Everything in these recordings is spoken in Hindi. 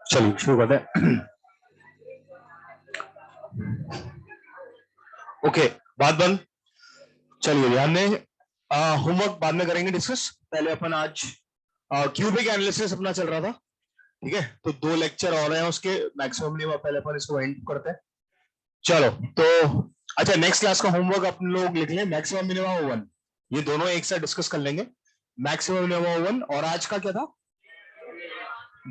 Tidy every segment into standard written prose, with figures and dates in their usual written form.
चलिए शुरू करते हैं। ओके, बात बंद। चलिए ध्यान दें, होमवर्क बाद में करेंगे डिस्कस। पहले अपन आज क्यूबिक एनालिसिस अपना चल रहा था, ठीक है। तो 2 लेक्चर और हैं उसके, मैक्सिमम नहीं हुआ, पहले अपन इसको एंड करते हैं। चलो तो अच्छा, नेक्स्ट क्लास का होमवर्क अपन लोग लिख लें, मैक्सिमम मिनिमम वन, ये दोनों एक साथ डिस्कस कर लेंगे। मैक्सिमम मिनिमम वन, और आज का क्या था,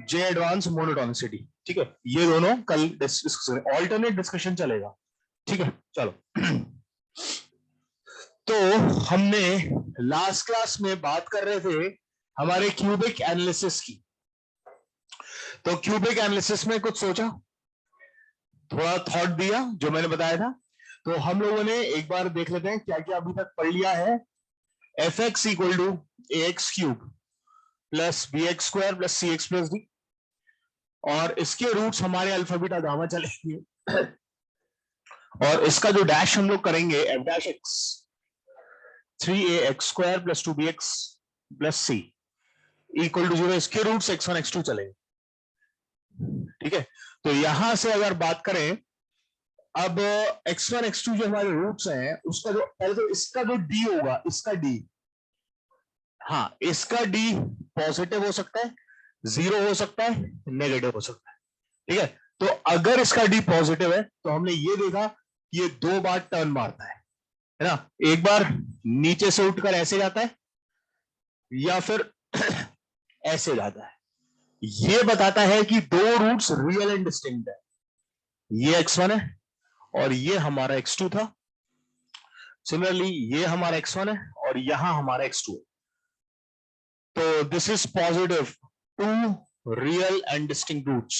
जे एडवांस मोनोटोनिसिटी, ठीक है। ये दोनों कल डिस्कस करें, ऑल्टरनेट डिस्कशन चलेगा, ठीक है। चलो तो हमने लास्ट क्लास में बात कर रहे थे हमारे क्यूबिक एनालिसिस की। तो क्यूबिक एनालिसिस में कुछ सोचा, थोड़ा थॉट दिया जो मैंने बताया था। तो हम लोगों ने एक बार देख लेते हैं क्या क्या अभी तक पढ़ लिया है। F x equal to a x cube plus b x square plus c x plus d, और इसके रूट्स हमारे अल्फा बीटा गामा चलेंगे। और इसका जो डैश हम लोग करेंगे f dash x 3ax square plus 2bx plus c equal to 0, इसके रूट्स x1 x2 चलेंगे, ठीक है। तो यहां से अगर बात करें, अब x1 x2 जो हमारे रूट्स हैं, उसका जो पहले तो इसका जो d होगा, इसका d, हाँ इसका d पॉजिटिव हो सकता है, 0 हो सकता है, नेगेटिव हो सकता है, ठीक है। तो अगर इसका d पॉजिटिव है तो हमने ये देखा कि ये 2 बार टर्न मारता है ना। एक बार नीचे से उठकर ऐसे जाता है, या फिर ऐसे जाता है। ये बताता है कि 2 रूट्स रियल एंड डिस्टिंक्ट है। ये x1 है और ये हमारा x2 था। सिमिलरली ये हमारा x1 है और यहां हमारा x2 है। तो this is positive 2 real and distinct roots,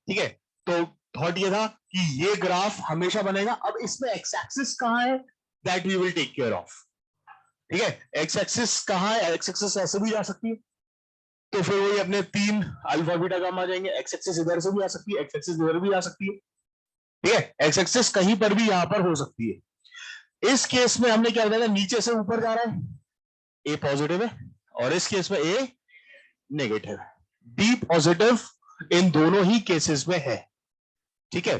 ठीक है। तो थॉट ये था कि ये ग्राफ हमेशा बनेगा। अब इसमें एक्स एक्सिस कहां है, that we will take care of, ठीक है। एक्स एक्सिस कहां है, एक्स एक्सिस ऐसे भी जा सकती है, तो फिर वही अपने 3 अल्फा बीटा गामा आ जाएंगे। एक्स एक्सिस इधर से भी आ सकती है, एक्स एक्सिस इधर भी आ सकती है, ठीक है। एक्स एक्सिस कहीं पर भी यहां पर हो सकती है। इस केस में हमने क्या बताया, नीचे से ऊपर जा रहा है, ए पॉजिटिव है, और इस केस में ए नेगेटिव है। डी पॉजिटिव इन दोनों ही केसेस में है, ठीक है।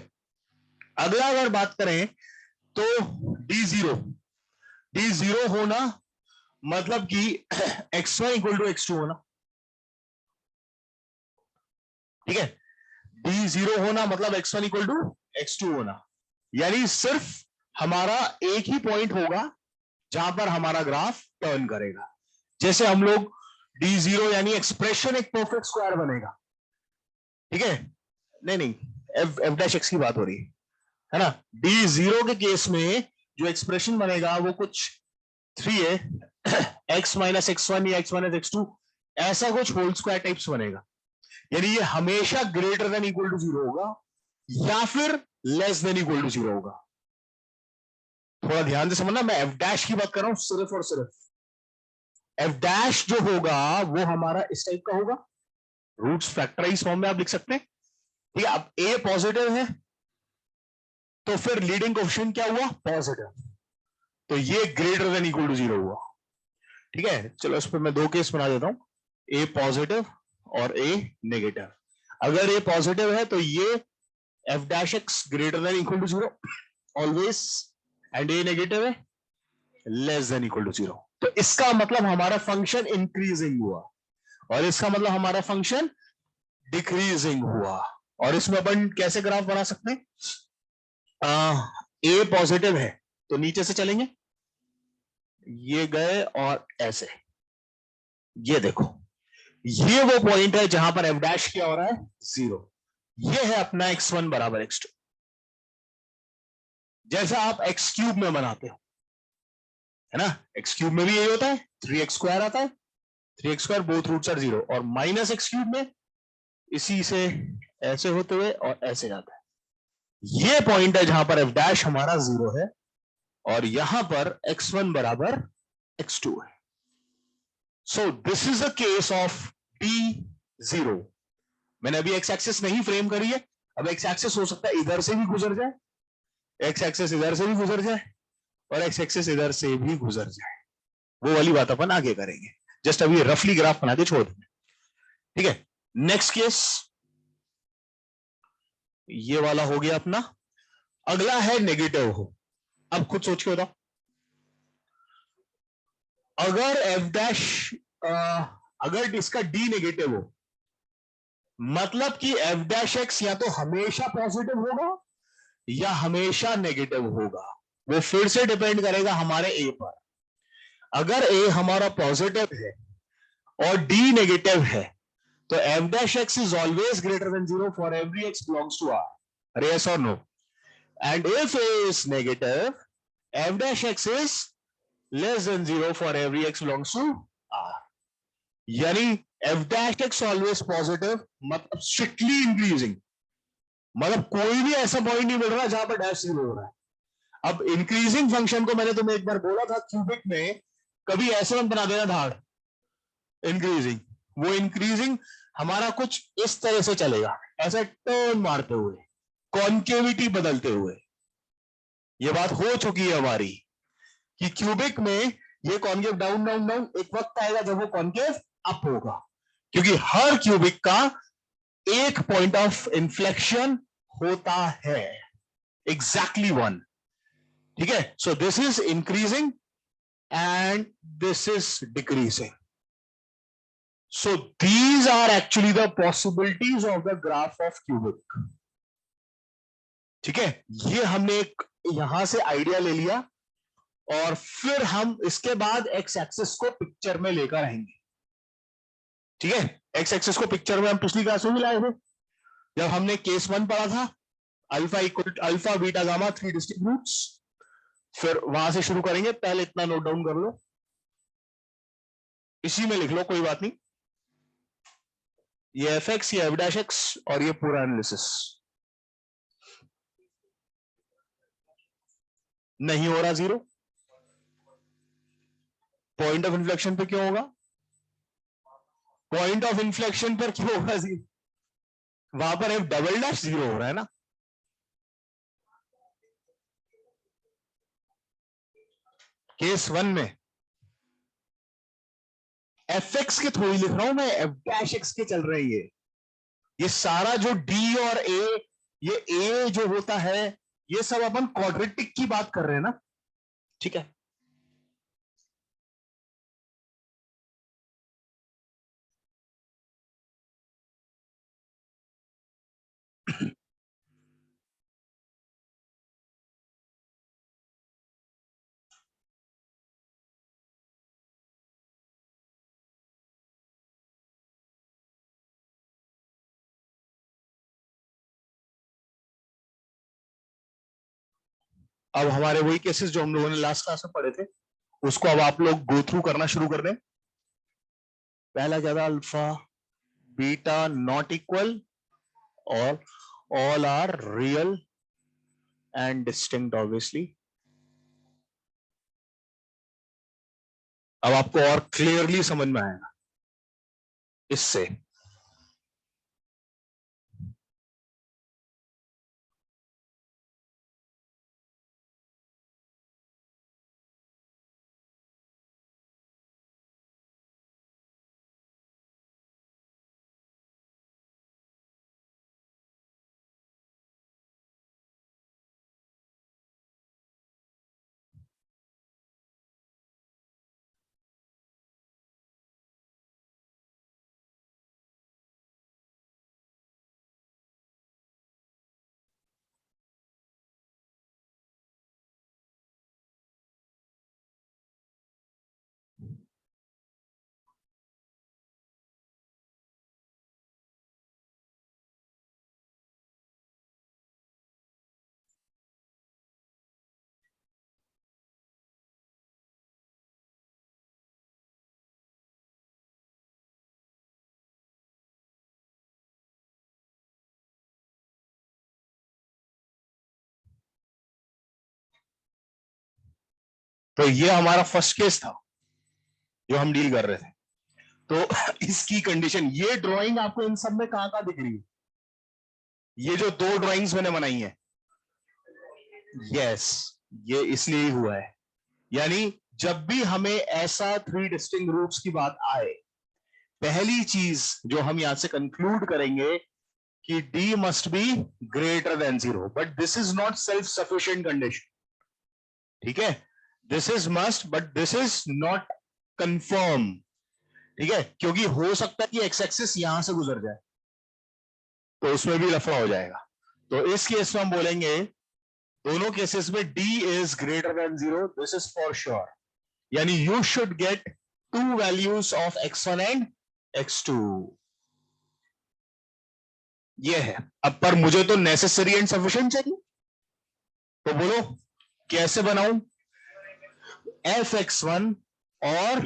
अगला अगर बात करें तो डी जीरो होना मतलब कि x1 इक्वल टू x2 होना, ठीक है। d0 होना मतलब x1 इक्वल टू x2 होना, यानी सिर्फ हमारा एक ही पॉइंट होगा जहां पर हमारा ग्राफ टर्न करेगा। जैसे हम लोग d0 यानी एक्सप्रेशन एक परफेक्ट स्क्वायर बनेगा, ठीक है। नहीं एफ डैश एक्स की बात हो रही है ना। d0 के केस में जो एक्सप्रेशन बनेगा वो कुछ 3 है, x माइनस x1 या x माइनस x2, ऐसा कुछ होल स्क्वायर टाइप्स बनेगा। यानी ये हमेशा ग्रेटर देन इक्वल टू 0 होगा या फिर लेस देन इक्वल टू 0 होगा। थोड़ा ध्यान से समझना, मैं एफ डैश की बात कर रहा हूं सिर्फ और सिर्फ। एफ डैश जो होगा वो हमारा इस टाइप का होगा, रूट्स फैक्टराइज फॉर्म में आप लिख सकते हैं, ठीक है। अब ए पॉजिटिव है तो फिर लीडिंग कोएफिशिएंट क्या हुआ, पॉजिटिव, तो ये ग्रेटर देन इक्वल टू 0 हुआ, ठीक है। चलो इस पर मैं 2 केस बना देता हूं, ए पॉजिटिव और ए नेगेटिव। अगर ए पॉजिटिव है तो ये f dash x greater than equal to 0 always, and a negative है लेस देन इक्वल टू 0। तो इसका मतलब हमारा फंक्शन इंक्रीजिंग हुआ, और इसका मतलब हमारा फंक्शन डिक्रीजिंग हुआ। और इसमें अपन कैसे ग्राफ बना सकते हैं, ए पॉजिटिव है तो नीचे से चलेंगे, ये गए और ऐसे, ये देखो ये वो पॉइंट है जहां पर एफ डैश क्या हो रहा है, 0। ये है अपना x1 बराबर x2, जैसा आप x क्यूब में बनाते हो, है ना। x क्यूब में भी यही होता है, 3x स्क्वायर आता है, 3x square both roots are 0, और माइनस x क्यूब में इसी से ऐसे होते हुए और ऐसे जाता है। ये पॉइंट है जहां पर एफ डैश हमारा 0 है, और यहां पर x1 बराबर x2 है। So this is a case of d0। मैंने अभी एक्स एक्सिस नहीं फ्रेम करी है, अब एक्स एक्सिस हो सकता है इधर से भी गुजर जाए, एक्स एक्सिस इधर से भी गुजर जाए, और एक्स एक्सिस इधर से भी गुजर जाए। वो वाली बात अपन आगे करेंगे जस्ट अभी रफली ग्राफ बना के छोड़ देंगे, ठीक है। नेक्स्ट केस ये वाला हो गया अपना। अगला है नेगेटिव हो। अब खुद सोच के बताओ, अगर एफ डैश अगर इसका डी नेगेटिव हो, मतलब कि एफ डैश एक्स या तो हमेशा पॉजिटिव होगा या हमेशा नेगेटिव होगा। वो फिर से डिपेंड करेगा हमारे ए पर। अगर ए हमारा पॉजिटिव है और डी नेगेटिव है तो f dash x is always greater than 0 for every x belongs to R. Yes और no? And if a is negative, f dash x is less than 0 for every x belongs to R. यानी f dash x always positive, मतलब स्ट्रिक्टली इंक्रीजिंग, मतलब कोई भी ऐसा पॉइंट नहीं मिल रहा जहां पर डैश जीरो हो रहा है। अब इंक्रीजिंग फंक्शन को मैंने तुम्हें एक बार बोला था क्यूबिक में, कभी ऐसे मत बना देना धाड़ इंक्रीजिंग। वो इंक्रीजिंग हमारा कुछ इस तरह से चलेगा, ऐसे टर्न मारते हुए, कॉन्केविटी बदलते हुए। ये बात हो चुकी है हमारी कि क्यूबिक में ये कॉन्केव डाउन डाउन डाउन, एक वक्त आएगा जब वो कॉन्केव अप होगा, क्योंकि हर क्यूबिक का एक पॉइंट ऑफ इन्फ्लेक्शन होता है, एग्जैक्टली वन। ठीक है, so this is increasing and this is decreasing. So these are actually the possibilities of the graph of cubic. ठीक है, ये हमने एक यहां से आइडिया ले लिया और फिर हम इसके बाद एक्स एक्सिस को पिक्चर में लेकर आएंगे. ठीक है, एक्स एक्सिस को पिक्चर में हम पिछली क्लास में भी लाए थे जब हमने केस 1 पढ़ा था, alpha equal alpha beta gamma 3 distinct roots. फिर वहां से शुरू करेंगे. पहले इतना नोट डाउन कर लो, इसी में लिख लो, कोई बात नहीं. ये एफ एक्स, ये एफ डैश एक्स और ये पूरा एनालिसिस नहीं हो रहा जीरो. पॉइंट ऑफ इन्फ्लेक्शन पे क्यों होगा? पॉइंट ऑफ इन्फ्लेक्शन पर क्यों होगा जीरो? वहां पर एफ डबल डैश जीरो हो रहा है ना. केस 1 में एफ एक्स के थोड़ी लिख रहा हूं मैं, एफ डैश एक्स के चल रहे हैं. ये सारा जो डी और ए, ये ए जो होता है, ये सब अपन क्वाड्रेटिक की बात कर रहे हैं ना. ठीक है, अब हमारे वही केसेस जो हम लोगों ने लास्ट क्लास में पढ़े थे, उसको अब आप लोग गो थ्रू करना शुरू कर दें. पहला क्या था? अल्फा बीटा नॉट इक्वल और all are real and distinct obviously. अब आपको और क्लियरली समझ में आएगा इससे. तो ये हमारा फर्स्ट केस था जो हम डील कर रहे थे. तो इसकी कंडीशन, ये ड्राइंग आपको इन सब में कहां कहां दिख रही है? ये जो दो ड्राइंग्स मैंने बनाई है, यस, ये इसलिए ही हुआ है. यानी जब भी हमें ऐसा 3 डिस्टिंक्ट रूट्स की बात आए, पहली चीज जो हम यहां से कंक्लूड करेंगे कि d must be greater than 0, but this is not self sufficient condition, ठीक है, this is must but this is not confirm, ठीक है, क्योंकि हो सकता है कि एक्स एक्सिस यहां से गुजर जाए, तो उसमें भी लफड़ा हो जाएगा। तो इस केस में हम बोलेंगे दोनों केसेस में d is greater than 0, this is for sure, यानी you should get 2 values of x1 and x2, ये है। अब पर मुझे तो नेसेसरी एंड सफिशिएंट चाहिए, तो बोलो कैसे बनाऊं? fx1 और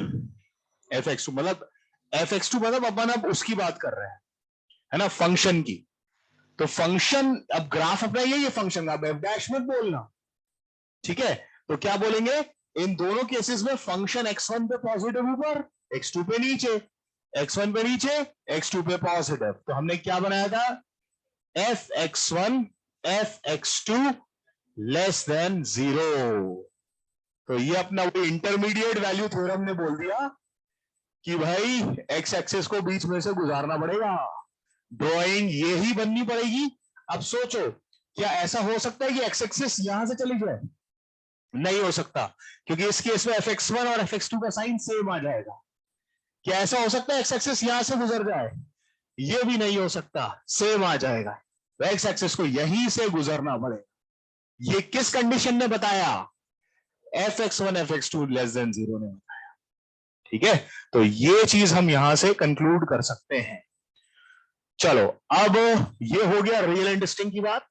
fx2, मतलब fx2 मतलब अपन अब उसकी बात कर रहे हैं, है ना, फंक्शन की। तो फंक्शन, अब ग्राफ अपना ये फंक्शन का, एफ डैश मत बोलना, ठीक है। तो क्या बोलेंगे, इन दोनों केसेस में फंक्शन x1 पे पॉजिटिव ऊपर, x2 पे नीचे, x1 पे नीचे, x2 पे पॉजिटिव। तो हमने क्या बनाया था, fx1 fx2 लेस देन 0। तो ये अपना वो इंटरमीडिएट वैल्यू थ्योरम ने बोल दिया कि भाई एक्स एक्सिस को बीच में से गुजारना पड़ेगा, ड्राइंग ये ही बननी पड़ेगी। अब सोचो, क्या ऐसा हो सकता है कि एक्स एक्सिस यहां से चली जाए? नहीं हो सकता, क्योंकि इस केस में fx1 और fx2 का साइन सेम आ जाएगा। क्या ऐसा हो सकता है एक्स एक्सिस यहां से गुजर जाए? ये भी नहीं हो सकता, सेम आ जाएगा। तो एक्स एक्सिस को यहीं से गुजरना पड़ेगा। ये किस कंडीशन ने बताया? fx1 fx2 लेस देन 0 ने बताया, ठीक है। तो ये चीज हम यहां से कंक्लूड कर सकते हैं। चलो, अब ये हो गया रियल एंड डिस्टिंक्ट की बात।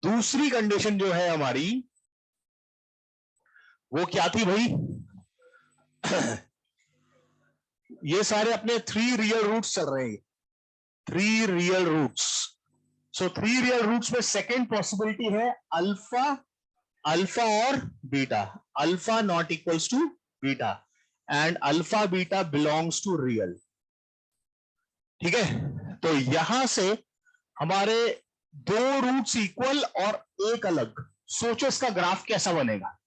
दूसरी कंडीशन जो है हमारी, वो क्या थी भाई? ये सारे अपने 3 रियल रूट्स चल रहे हैं, 3 real roots. So 3 real roots में सेकेंड पॉसिबिलिटी है अल्फा, अल्फा और beta, alpha not equals to beta, and alpha beta belongs to real, ठीक है। तो यहां से हमारे 2 रूट्स इक्वल और एक अलग, सोचो इसका ग्राफ कैसा बनेगा?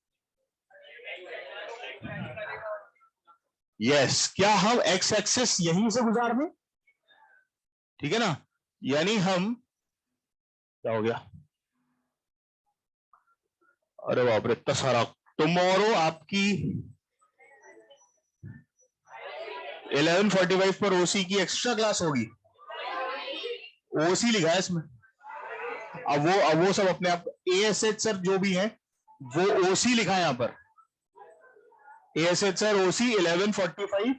यस, क्या हम एक्स एक्सिस यहीं से गुजार दें, ठीक है ना, यानी हम, क्या हो गया, अरे बाप रे इतना सारा। टुमारो आपकी 11:45 पर ओसी की एक्स्ट्रा क्लास होगी, ओसी लिखा है इसमें। अब वो सब अपने आप एएसएच सर जो भी है वो ओसी लिखा है यहाँ पर, एएसएच सर ओसी 11:45।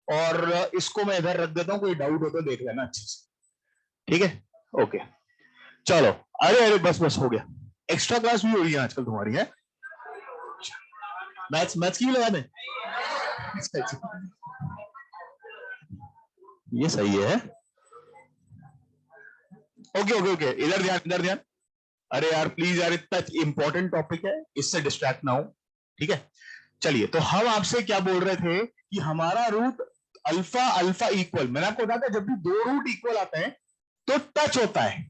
और इसको मैं इधर रख देता हूँ, कोई डाउट हो तो देख लेना अच्छे से, ठीक है, ओके। चलो, अरे अरे बस बस हो गया, एक्स्ट्रा क्लास भी हो रही है आजकल तुम्हारी, है मैथ्स, मैथ्स की भी लगा दें? ये सही है, ओके ओके ओके, इधर ध्यान, इधर ध्यान। अरे यार प्लीज यार, इतना इंपॉर्टेंट टॉपिक है, इससे डिस्ट्रैक्ट ना हो, ठीक है। चलिए, तो हम आपसे क्या बोल रहे थे कि हमारा रूट अल्फा अल्फा इक्वल, मैंने आपको बताया था जब भी 2 रूट इक्वल आते हैं तो टच होता है,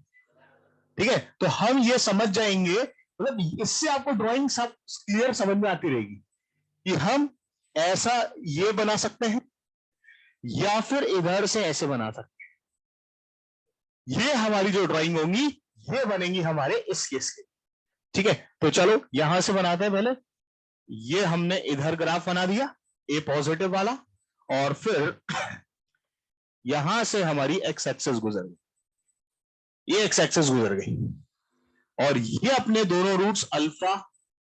ठीक है। तो हम ये समझ जाएंगे, मतलब इससे आपको ड्राइंग सब क्लियर समझ में आती रहेगी कि हम ऐसा ये बना सकते हैं या फिर इधर से ऐसे बना सकते हैं। ये हमारी जो ड्राइंग होंगी ये बनेंगी हमारे इस केस के, ठीक है। तो चलो यहां से बनाते हैं पहले। ये हमने इधर ग्राफ बना दिया, ए पॉजिटिव वाला, और फिर यहां से हमारी एक्स एक्सेस गुजर गई, ये एक्स एक्सेस गुजर गई, और ये अपने दोनों रूट्स अल्फा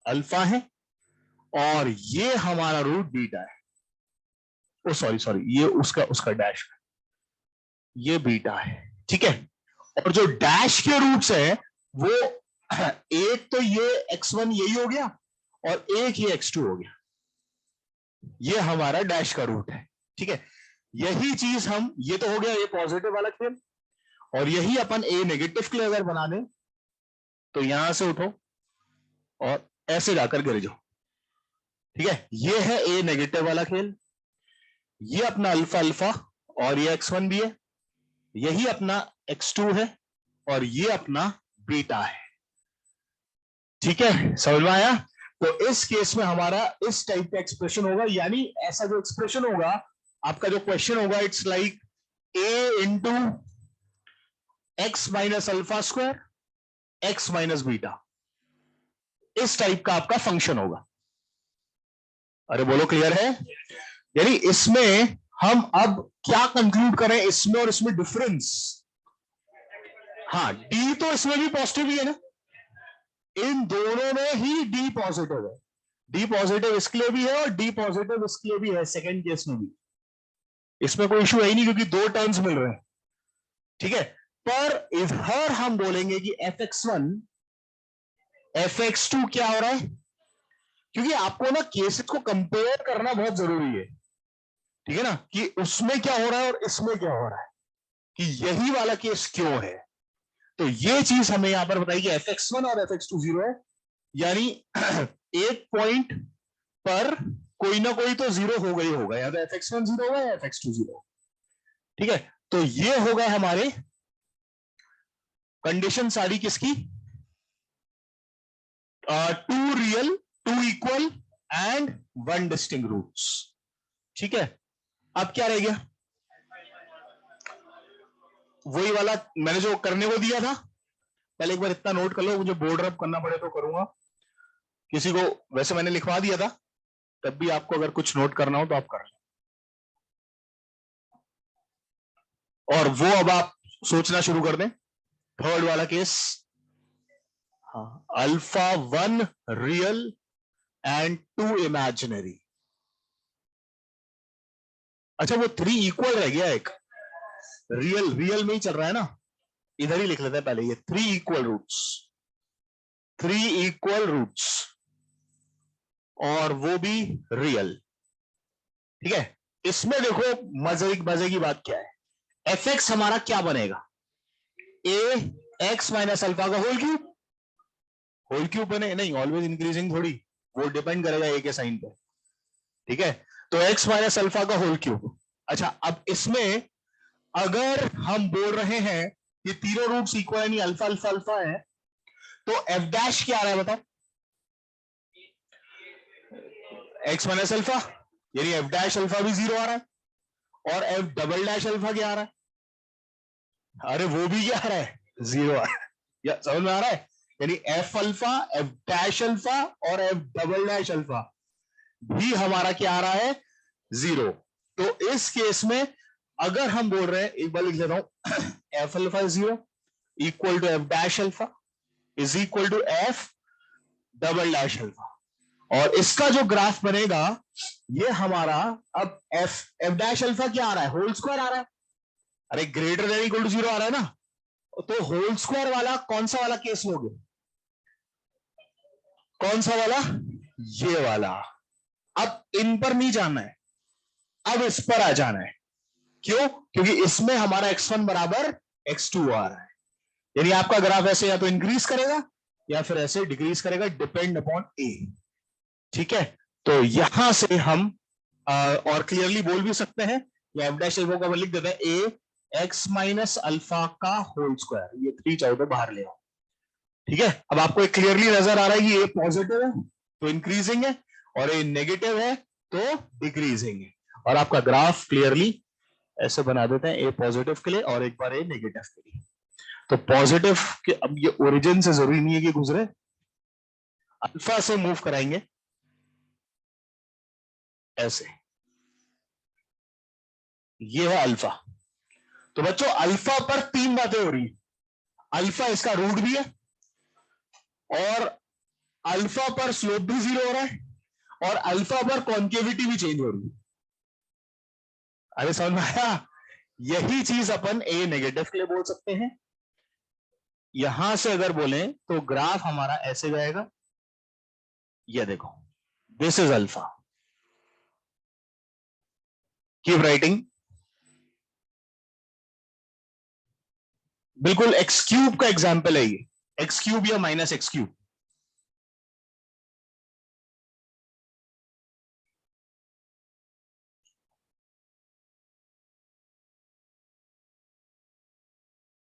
अल्फा है, और ये हमारा रूट बीटा है। ओ सॉरी सॉरी, ये उसका उसका डैश, ये बीटा है, ठीक है। और जो डैश के रूट्स है वो एक तो ये x1 यही हो गया, और एक ये x2 हो गया, ये हमारा डैश का रूट है, ठीक है। यही चीज हम, ये तो हो गया ये पॉजिटिव वाला खेल, और यही अपन ए नेगेटिव के लिए अगर बना दें तो यहां से उठो और ऐसे जाकर गिर जाओ, ठीक है। ये है ए नेगेटिव वाला खेल, ये अपना अल्फा अल्फा, और ये x1 भी है, यही अपना x2 है, और ये अपना बीटा है, ठीक है। समझ में आया? तो इस केस में हमारा इस टाइप का एक्सप्रेशन होगा, यानी ऐसा जो एक्सप्रेशन होगा आपका, जो क्वेश्चन होगा, it's like a into x minus alpha square x minus beta, इस टाइप का आपका फंक्शन होगा। अरे बोलो क्लियर है? यानी इसमें हम अब क्या कंक्लूड करें, इसमें और इसमें डिफरेंस। हाँ, डी तो इसमें भी पॉजिटिव ही है ना, इन दोनों में ही डी पॉजिटिव है। डी पॉजिटिव इसके लिए भी है और डी पॉजिटिव इसके लिए भी है, सेकंड केस में भी। इसमें कोई इशू है ही नहीं क्योंकि दो टर्म्स मिल रहे हैं, ठीक है। पर इधर हम बोलेंगे कि fx1 fx2 क्या हो रहा है, क्योंकि आपको ना केसेस को कंपेयर करना बहुत जरूरी है, ठीक है ना, कि उसमें क्या हो रहा है और इसमें क्या हो रहा है, कि यही वाला केस क्यों है। तो ये चीज हमें यहां पर बताई कि fx1 और fx2 जीरो है, यानी एक पॉइंट पर कोई ना कोई तो जीरो होगा ही होगा, या तो fx1 जीरो होगा या fx2 जीरो, ठीक है। तो ये होगा हमारे कंडीशन सारी किसकी, two real, two equal and one distinct roots, ठीक है। अब क्या रह गया, वही वाला मैंने जो करने को दिया था, पहले एक बार इतना नोट कर लो, मुझे बोर्ड रब करना पड़े तो करूंगा, किसी को वैसे मैंने लिखवा दिया था, तब भी आपको अगर कुछ नोट करना हो तो आप कर लें। और वो अब आप सोचना शुरू कर दें, थर्ड वाला केस, हाँ, अल्फा 1 रियल एंड 2 इमेजिनरी। अच्छा, वो 3 इक्वल रह गया, एक रियल, रियल में ही चल रहा है ना, इधर ही लिख लेते हैं पहले, ये 3 इक्वल रूट्स, 3 इक्वल रूट्स और वो भी रियल, ठीक है। इसमें देखो मजे की बात क्या है, एफ एक्स हमारा क्या बनेगा, ए एक्स माइनस अल्फा का होल क्यूब, होल क्यूब बने नहीं, ऑलवेज इंक्रीजिंग थोड़ी, वो डिपेंड करेगा ए के साइन पे, ठीक है। तो एक्स माइनस अल्फा का होल क्यूब। अच्छा, अब इसमें अगर हम बोल रहे हैं कि तीनों रूट्स इक्वल यानी अल्फा अल्फा अल्फा है, तो एफ डैश क्या आ रहा है बताओ, एक्स माइनस अल्फा, यानी एफ डैश अल्फा भी जीरो आ रहा है, और एफ डबल डैश अल्फा क्या आ रहा है, अरे वो भी क्या आ रहा है, जीरो आ रहा है, या समझ में आ रहा है, यानी F alpha, F dash alpha और एफ डबल डैश अल्फा भी हमारा क्या आ रहा है, जीरो। तो इस केस में अगर हम बोल रहे हैं, एक बार लिख लेता हूं, f alpha zero equal to f dash alpha is equal to f double dash alpha, और इसका जो ग्राफ बनेगा ये हमारा, अब एफ एफ डैश अल्फा क्या आ रहा है, होल स्क्वायर आ रहा है, अरे greater than equal to zero आ रहा है ना, तो होल स्क्वायर वाला कौन सा वाला केस लोगे, कौन सा वाला, ये वाला। अब इन पर नहीं जाना है, अब इस पर आ जाना है, क्यों, क्योंकि इसमें हमारा x1 बराबर x2 आ रहा है, यानी आपका ग्राफ ऐसे या तो इंक्रीज करेगा या फिर ऐसे डिक्रीज करेगा, डिपेंड अपॉन ए, ठीक है। तो यहां से हम और क्लियरली बोल भी सकते हैं, या एफ डैश एल्फा का लिख देते हैं ए एक्स माइनस अल्फा का होल स्क्वायर, ये 3 चाहे तो बाहर ले आओ, ठीक है। अब आपको एक क्लियरली नजर आ रहा है कि ए पॉजिटिव है तो इंक्रीजिंग है, और ए नेगेटिव है तो डिक्रीजिंग है, और आपका ग्राफ क्लियरली ऐसे बना देते हैं, ए पॉजिटिव के लिए और एक बार ए नेगेटिव के लिए। तो पॉजिटिव के, अब ये ओरिजिन से जरूरी नहीं है कि गुजरे, अल्फा से मूव कराएंगे ऐसे, ये है अल्फा। तो बच्चों अल्फा पर 3 बातें हो रही है, अल्फा इसका रूट भी है, और अल्फा पर स्लोप भी जीरो हो रहा है, और अल्फा पर कॉन्केविटी भी चेंज हो रही है। अरे समझ में आया, यही चीज अपन ए नेगेटिव के लिए बोल सकते हैं। यहां से अगर बोलें तो ग्राफ हमारा ऐसे जाएगा, ये देखो, this is alpha, keep writing, बिल्कुल एक्स क्यूब का एग्जाम्पल है ये, एक्स क्यूब या माइनस एक्स क्यूब,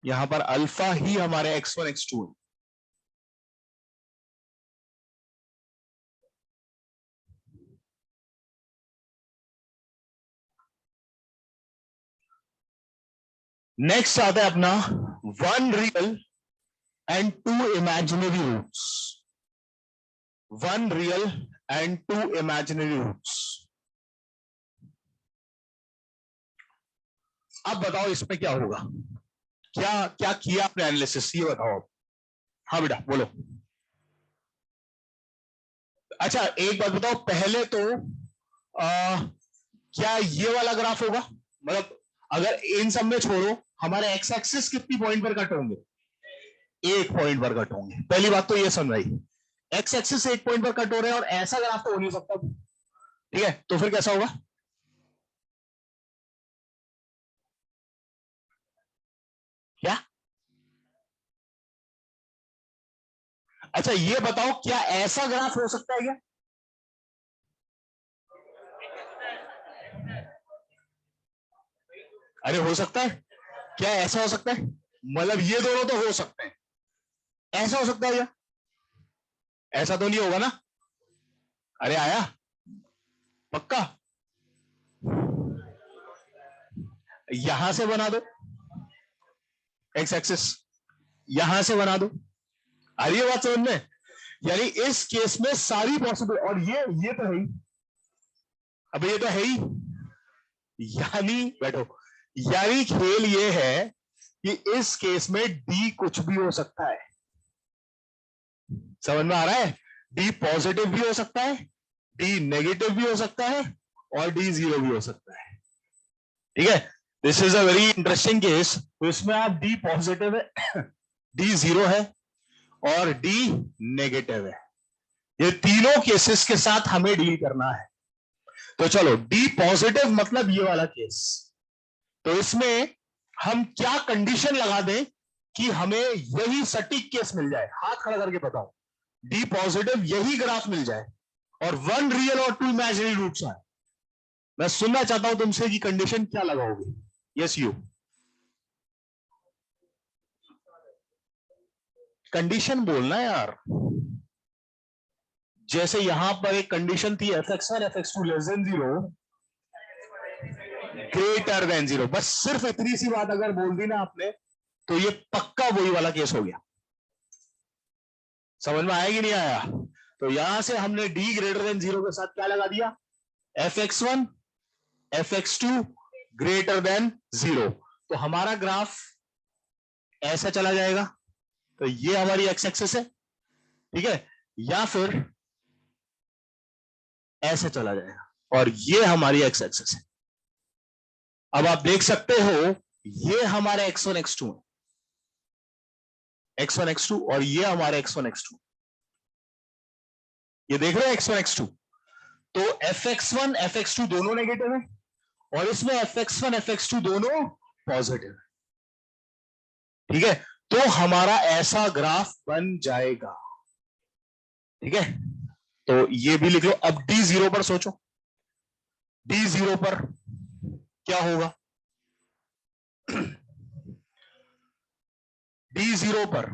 यहां पर अल्फा ही हमारे x1 x2 है, नेक्स्ट आता है अपना 1 real and 2 imaginary roots. 1 real and 2 imaginary roots. अब बताओ इसमें क्या होगा, क्या क्या किया आपने एनालिसिस, ये बताओ। हाँ बेटा बोलो। अच्छा एक बात बताओ, पहले तो क्या ये वाला ग्राफ होगा, मतलब अगर इन सब में छोड़ो, हमारे एक्स एक्सिस कितनी पॉइंट पर कट होंगे, 1 पॉइंट पर कट होंगे। पहली बात तो ये समझ आई, एक्स एक्सिस 1 पॉइंट पर कट हो रहे हैं और ऐसा ग्राफ तो हो नहीं सकता। ठीक है, तो फिर कैसा होगा, क्या? अच्छा ये बताओ, क्या ऐसा ग्राफ हो सकता है क्या? अरे हो सकता है, क्या ऐसा हो सकता है, मतलब ये दोनों तो हो सकते हैं, ऐसा हो सकता है क्या? ऐसा तो नहीं होगा ना? अरे आया पक्का, यहां से बना दो एक्स एक्सिस, यहां से बना दो। आ रही है बात समझ में? यानी इस केस में सारी पॉसिबल, और ये तो है ही, अब ये तो है ही, यानी बैठो, यानी खेल ये है कि इस केस में डी कुछ भी हो सकता है। समझ में आ रहा है? डी पॉजिटिव भी हो सकता है, डी नेगेटिव भी हो सकता है, और डी जीरो भी हो सकता है। ठीक है, this is a very interesting case. तो इसमें आप डी पॉजिटिव है, डी जीरो है, और डी नेगेटिव है। ये तीनों केसेस के साथ हमें डील करना है। तो चलो, डी पॉजिटिव मतलब ये वाला केस, तो इसमें हम क्या कंडीशन लगा दें कि हमें यही सटीक केस मिल जाए, हाथ खड़ा करके बताओ, डी पॉजिटिव यही ग्राफ मिल जाए और 1 रियल और 2 इमेजिनरी रूट्स आए। मैं सुनना चाहता हूं तुमसे कि कंडीशन क्या लगाओगे। यस यू, कंडीशन बोलना यार। जैसे यहां पर एक कंडीशन थी fx1 fx2 less than 0 greater than 0, बस सिर्फ इतनी सी बात अगर बोल दी ना आपने, तो ये पक्का वही वाला केस हो गया। समझ में आया कि नहीं आया? तो यहां से हमने डी ग्रेटर देन 0 के साथ क्या लगा दिया, fx1 fx2 ग्रेटर देन 0। तो हमारा ग्राफ ऐसा चला जाएगा, तो ये हमारी एक्स एक्सिस है, ठीक है, या फिर ऐसे चला जाएगा और ये हमारी एक्स एक्सिस है। अब आप देख सकते हो, ये हमारे x1 x2 है, x1 x2, और ये हमारे x1 x2, ये देख रहे हैं x1 x2। तो fx1 fx2 दोनों नेगेटिव है, और इसमें fx1 fx2 दोनों पॉजिटिव है। ठीक है, तो हमारा ऐसा ग्राफ बन जाएगा। ठीक है, तो ये भी लिख लो। अब डी जीरो पर सोचो, डी जीरो पर क्या होगा, डी जीरो पर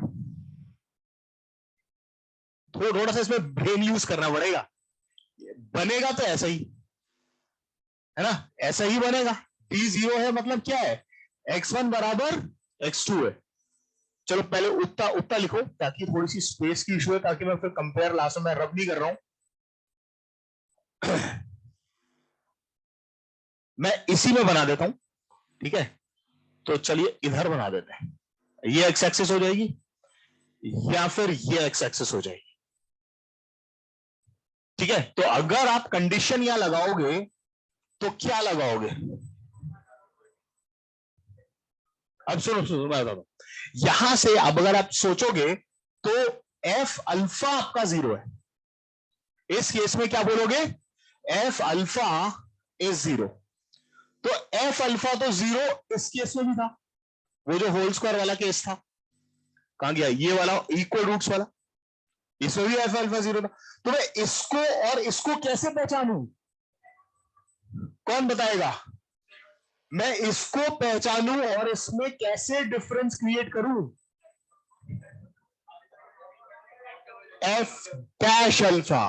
थोड़ा सा इसमें ब्रेन यूज करना पड़ेगा। बनेगा तो ऐसा ही है ना, ऐसा ही बनेगा। डी जीरो है मतलब क्या है, x1 बराबर x2 है। चलो पहले उतना उतना लिखो ताकि थोड़ी सी स्पेस की इशू है, ताकि मैं फिर कंपेयर लास्ट में मैं रब नहीं कर रहा हूं। मैं इसी में बना देता हूं, ठीक है। तो चलिए इधर बना देते हैं, ये एक्स एक्सिस हो जाएगी या फिर ये एक्स एक्सिस हो जाएगी। ठीक है, तो अगर आप कंडीशन यहां लगाओगे तो क्या लगाओगे, अब सुनो सुनो मैं बताता हूं। यहां से अब अगर आप सोचोगे तो एफ अल्फा आपका 0 है, इस केस में क्या बोलोगे, एफ अल्फा इज 0। तो एफ अल्फा तो 0 इस केस में भी था, वो जो होल स्क्वायर वाला केस था, कहां गया ये वाला इक्वल रूट्स वाला, इसमें भी एफ अल्फा 0 था। तो मैं इसको और इसको कैसे पहचानूं, कौन बताएगा? मैं इसको पहचानूं और इसमें कैसे डिफरेंस क्रिएट करूं, F dash alpha,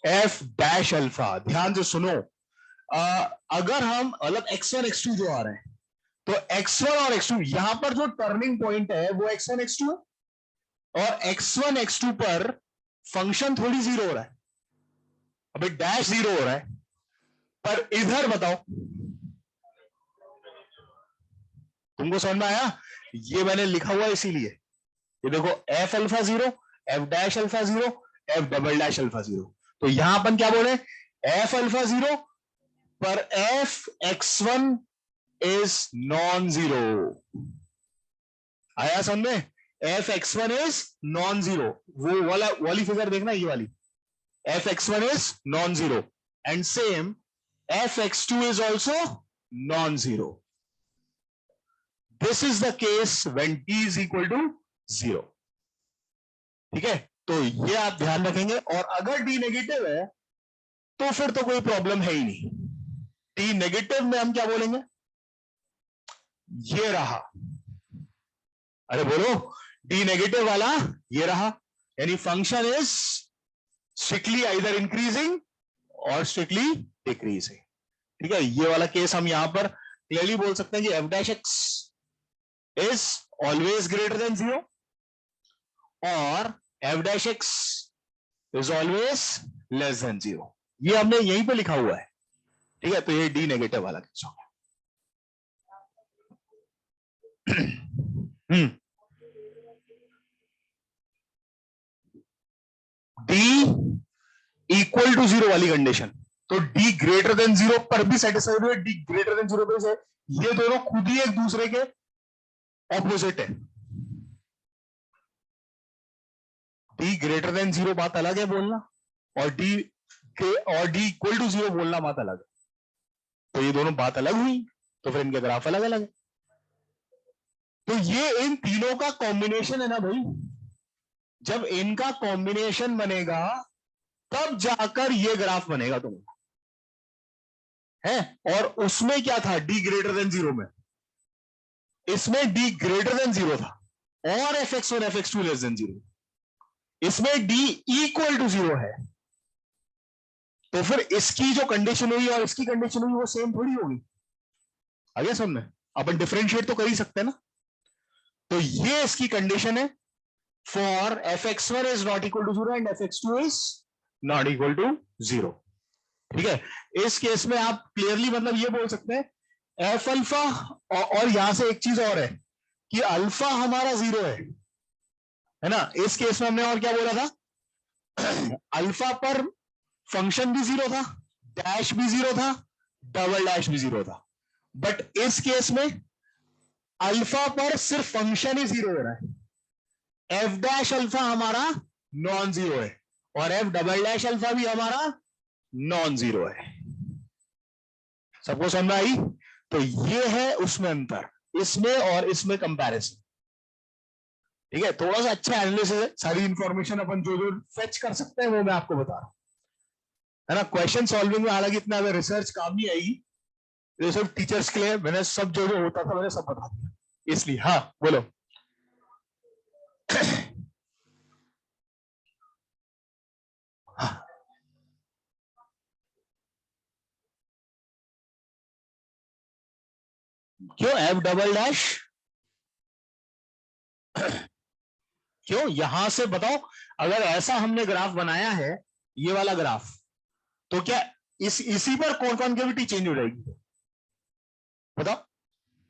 F dash alpha. ध्यान से सुनो, अगर हम मतलब x1 x2 जो आ रहे हैं, तो x1 और x2, यहां पर जो टर्निंग पॉइंट है वो x1 x2 है, और x1 x2 पर फंक्शन थोड़ी जीरो हो रहा है, अभी डैश जीरो हो रहा है, पर इधर बताओ, तुमको समझ में आया? ये मैंने लिखा हुआ इसीलिए, ये देखो f alpha zero, f dash alpha zero, f double dash alpha zero. तो यहां अपन क्या बोले, एफ अल्फा जीरो पर f x one is non zero. आया समझ में? F x one is non zero, वो वाली फिगर देखना, ये वाली f x one is non zero, and same f x two is also non zero. This is the case when t is equal to zero. ठीक है, तो ये आप ध्यान रखेंगे, और अगर d नेगेटिव है तो फिर तो कोई प्रॉब्लम है ही नहीं। t नेगेटिव में हम क्या बोलेंगे, ये रहा, अरे बोलो, d नेगेटिव वाला ये रहा, यानी function is strictly either increasing और स्ट्रिक्टली डिक्रीजिंग। ठीक है, ये वाला केस हम यहां पर क्लियरली बोल सकते हैं कि f dash x is always greater than zero, और f dash x is always less than zero. ये हमने यहीं पे लिखा हुआ है। ठीक है, तो ये डी नेगेटिव वाला केस हो गया। डी इक्वल टू जीरो वाली कंडीशन, तो डी ग्रेटर देन जीरो पर भी सेटिस्फाइड हुए, डी ग्रेटर देन जीरो पर, ये दोनों खुद ही एक दूसरे के ऑपोजिट है। डी ग्रेटर देन जीरो बात अलग है बोलना, और डी इक्वल टू जीरो बोलना बात अलग है। तो ये दोनों बात अलग हुई, तो फिर इनके ग्राफ अलग अलग है। तो ये इन तीनों का कॉम्बिनेशन है ना भाई, जब इनका कॉम्बिनेशन बनेगा तब जाकर ये ग्राफ बनेगा तुमको, है। और उसमें क्या था, डी ग्रेटर देन जीरो में, इसमें डी ग्रेटर देन जीरो था, और f x one f x two less than zero, इसमें डी इक्वल टू जीरो है। तो फिर इसकी जो कंडीशन हुई और इसकी कंडीशन हुई वो सेम थोड़ी होगी। आगे समझ में, अपन डिफरेंशिएट तो कर ही सकते हैं ना। तो ये इसकी कंडीशन है for f x one is not equal to zero and f x two is not equal to zero. ठीक है, इस केस में आप क्लियरली मतलब ये बोल सकते हैं एफ अल्फा, और यहां से एक चीज और है कि अल्फा हमारा जीरो है ना। इस केस में हमने और क्या बोला था, अल्फा पर फंक्शन भी जीरो था, डैश भी जीरो था, डबल डैश भी जीरो था। बट इस केस में अल्फा पर सिर्फ फंक्शन ही जीरो हो रहा है, एफ डैश अल्फा हमारा नॉन जीरो है, और एफ डबल डैश अल्फा भी हमारा नॉन जीरो है। सबको समझ में आई? तो ये है उसमें अंतर, इसमें और इसमें कंपैरिजन। ठीक है, थोड़ा सा अच्छा एनालिसिस है, सारी इंफॉर्मेशन अपन जो जो फेच कर सकते हैं वो मैं आपको बता रहा हूं, है ना। क्वेश्चन सॉल्विंग में हालांकि इतना हमें रिसर्च काम नहीं आएगी, ये सब टीचर्स के लिए मैंने सब जो जो होता था मैंने सब बता दिया, इसलिए। हाँ बोलो। हाँ। क्यों एफ डबल डैश, क्यों? यहां से बताओ, अगर ऐसा हमने ग्राफ बनाया है, ये वाला ग्राफ, तो क्या इसी पर कौन कॉन्केविटी चेंज हो जाएगी? बताओ,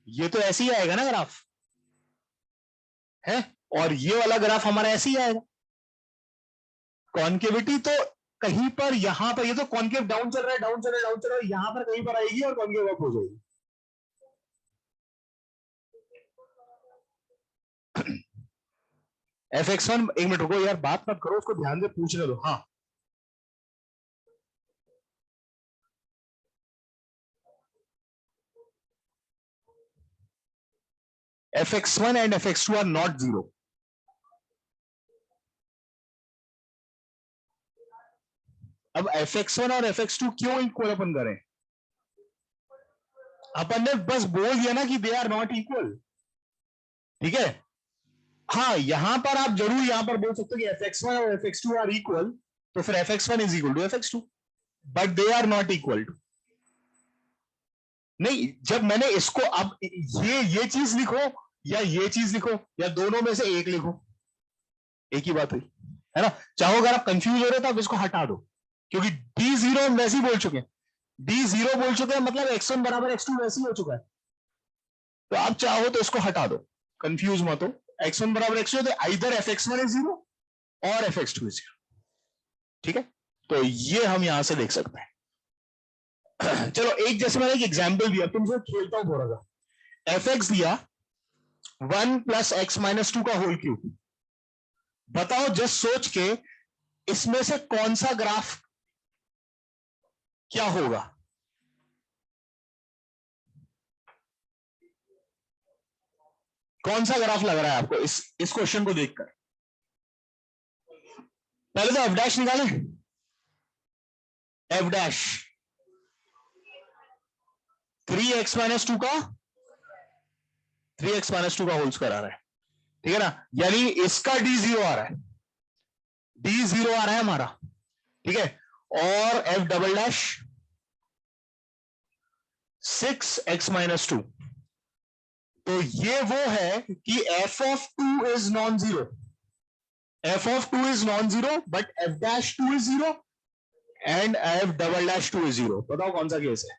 ये तो ऐसे ही आएगा ना ग्राफ, है, और ये वाला ग्राफ हमारा ऐसे ही आएगा। कॉन्केविटी तो कहीं पर, यहां पर ये तो कॉन्केव डाउन चल रहा है, डाउन चल रहा है, डाउन चल रहा है, यहां पर कहीं पर आएगी और कॉन्केव अप हो जाएगी। एफ एक्स वन, एक मिनट रुको यार, बात मत करो, उसको ध्यान से पूछने दो। हाँ, f x one and f x two are not zero. अब एफ एक्स वन और एफ एक्स टू क्यों इक्वल अपन करें? अपन ने बस बोल दिया ना कि दे आर नॉट इक्वल। ठीक है, हाँ, यहां पर आप जरूर यहां पर बोल सकते हो कि एफ एक्स वन और f x two are equal, तो फिर f x one is equal to f x two, but they are not equal to. नहीं, जब मैंने इसको, अब ये चीज लिखो या ये चीज लिखो या दोनों में से एक लिखो, एक ही बात हुई, है ना। चाहो अगर आप कंफ्यूज हो रहे हो तो आप इसको हटा दो, क्योंकि डी जीरो हम वैसे ही बोल चुके हैं, डी जीरो बोल चुके हैं, मतलब x1 बराबर x2 वैसे ही हो चुका है। तो आप चाहो तो इसको हटा दो, कंफ्यूज मत हो। x1 बराबर x2 तो आइदर fx1 इज जीरो और fx2 इज जीरो, ठीक है। तो ये हम यहां से देख सकते हैं। चलो एक, जैसे मैंने एक एग्जाम्पल दिया, तुमसे खेलता हूं थोड़ा सा। fx दिया 1 प्लस एक्स माइनस 2 का होल क्यूब। बताओ जस्ट सोच के इसमें से कौन सा ग्राफ क्या होगा। कौन सा ग्राफ लग रहा है आपको इस क्वेश्चन को देखकर। पहले तो एफ डैश निकाले, एफ डैश 3x माइनस 2 का 3x माइनस 2 का होल स्क्वायर आ रहा है, ठीक है ना। यानी इसका डी जीरो आ रहा है, डी जीरो आ रहा है हमारा, ठीक है। और F double dash 6x minus 2। तो ये वो है कि F of 2 is non zero, F of 2 is non zero but F dash 2 is zero and F double dash 2 is zero. बताओ कौन सा केस है,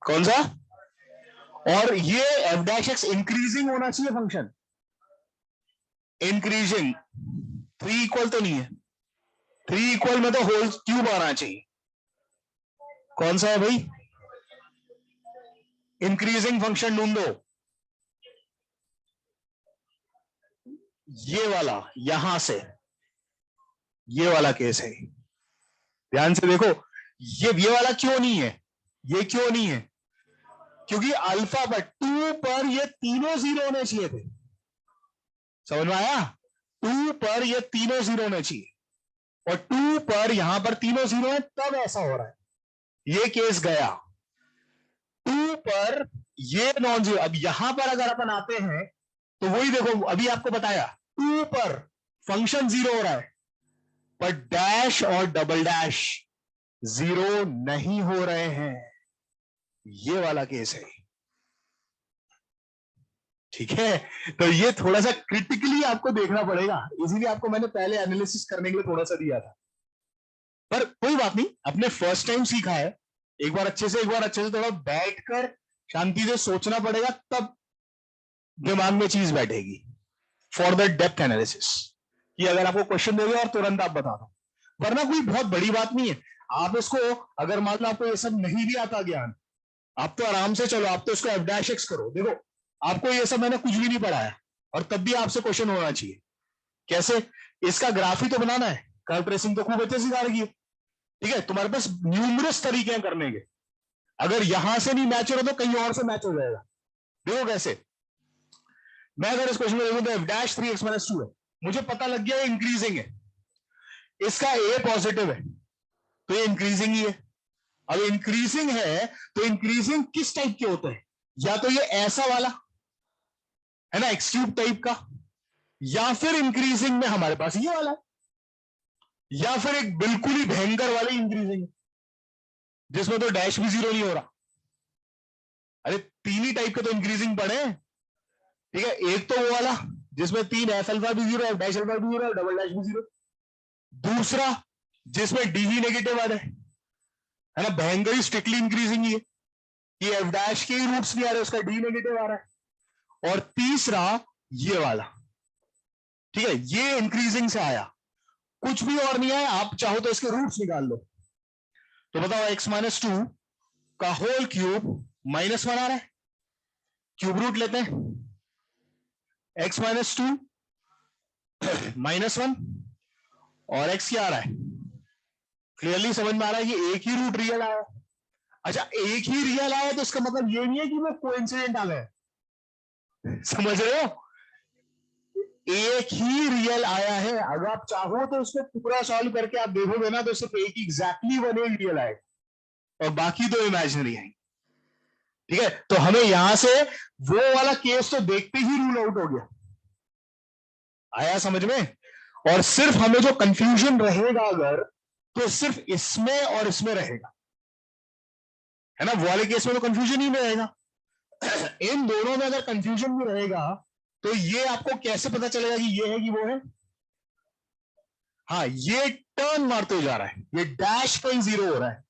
कौन सा। और ये एफ डैश एक्स इंक्रीजिंग होना चाहिए फंक्शन, इंक्रीजिंग। 3 इक्वल तो नहीं है, 3 इक्वल में तो होल क्यूब आना चाहिए। कौन सा है भाई, इंक्रीजिंग फंक्शन ढूंढ दो, ये वाला, यहां से ये वाला केस है। ध्यान से देखो, ये वाला क्यों नहीं है, ये क्यों नहीं है, क्योंकि अल्फा पर 2 पर ये तीनों जीरो होने चाहिए थे। समझ में आया, 2 पर ये तीनों जीरो होने चाहिए और 2 पर यहां पर तीनों जीरो है, तब ऐसा हो रहा है। ये केस गया 2 पर ये नॉन जीरो। अब यहां पर अगर अपन आते हैं तो वही देखो, अभी आपको बताया 2 पर फंक्शन जीरो हो रहा है पर डैश और डबल डैश जीरो नहीं हो रहे हैं, ये वाला केस है, ठीक है। तो ये थोड़ा सा क्रिटिकली आपको देखना पड़ेगा, इसीलिए आपको मैंने पहले एनालिसिस करने के लिए थोड़ा सा दिया था। पर कोई बात नहीं, अपने फर्स्ट टाइम सीखा है, एक बार अच्छे से थोड़ा बैठकर शांति से सोचना पड़ेगा, तब दिमाग में चीज बैठेगी फॉर द डेप्थ एनालिसिस। कि अगर आपको क्वेश्चन दे दो और तुरंत आप बता दो, वरना कोई बहुत बड़ी बात नहीं है। आप इसको, अगर मान लो आपको ये सब नहीं भी आता ज्ञान, आप तो आराम से चलो, आप तो इसको एफ डैश एक्स करो। देखो आपको ये सब मैंने कुछ भी नहीं पढ़ाया और तब भी आपसे क्वेश्चन होना चाहिए। कैसे, इसका ग्राफ ही तो बनाना है, कर्व ट्रेसिंग तो खूब अच्छे से सिखा रही है, ठीक है। तुम्हारे पास न्यूमरस तरीके हैं करने के, अगर यहां से नहीं मैच हो रहा तो कहीं और से मैच हो जाएगा। देखो कैसे, मैं अगर इस क्वेश्चन में देखूं तो एफ डैश 3x माइनस 2 है, मुझे पता लग गया इंक्रीजिंग है, इसका ए पॉजिटिव है तो ये इंक्रीजिंग ही है। अब इंक्रीजिंग है तो इंक्रीजिंग किस टाइप के होते हैं, या तो ये ऐसा वाला है ना, एक्स क्यूब टाइप का, या फिर इंक्रीजिंग में हमारे पास ये वाला है, या फिर एक बिल्कुल ही भयंकर वाली इंक्रीजिंग जिसमें तो डैश भी जीरो नहीं हो रहा। अरे तीन ही टाइप के तो इंक्रीजिंग पड़े हैं, ठीक है। एक तो वो वाला जिसमें 3 एफ अल्फा भी जीरो, एफ डैश अल्फा भी जीरो, डबल डैश भी जीरो। दूसरा जिसमें डी भी नेगेटिव आ रहा है ना, भयंकर ही स्ट्रिक्टली इंक्रीजिंग ही है, ये एफ डैश के ही रूट्स नहीं आ रहे, उसका डी नेगेटिव आ रहा है। और तीसरा ये वाला, ठीक है, ये इंक्रीजिंग से आया, कुछ भी और नहीं आया। आप चाहो तो इसके रूट्स निकाल लो, तो बताओ एक्स माइनस 2 का होल क्यूब -1 आ रहा है, क्यूब रूट लेते हैं, एक्स माइनस 2 -1 और एक्स क्या आ रहा है, क्लियरली समझ में आ रहा है कि एक ही रूट रियल आया। अच्छा, एक ही रियल आया तो इसका मतलब ये नहीं है कि वो कोइंसिडेंट आ गए, समझ रहे हो, एक ही रियल आया है। अगर आप चाहो तो उसको पूरा सॉल्व करके आप देखोगे ना तो सिर्फ एक एग्जैक्टली वन एक रियल आएगा और बाकी तो इमेजिनरी है, ठीक है। तो हमें यहां से वो वाला केस तो देखते ही रूल आउट हो गया, आया समझ में। और सिर्फ हमें जो कंफ्यूजन रहेगा अगर, तो सिर्फ इसमें और इसमें रहेगा, है ना, वो वाले केस में तो कंफ्यूजन ही नहीं रहेगा। इन दोनों में अगर कंफ्यूजन भी रहेगा तो ये आपको कैसे पता चलेगा कि ये है कि वो है? हाँ, ये टर्न मारते हुए जा रहा है, ये डैश कहीं जीरो हो रहा है,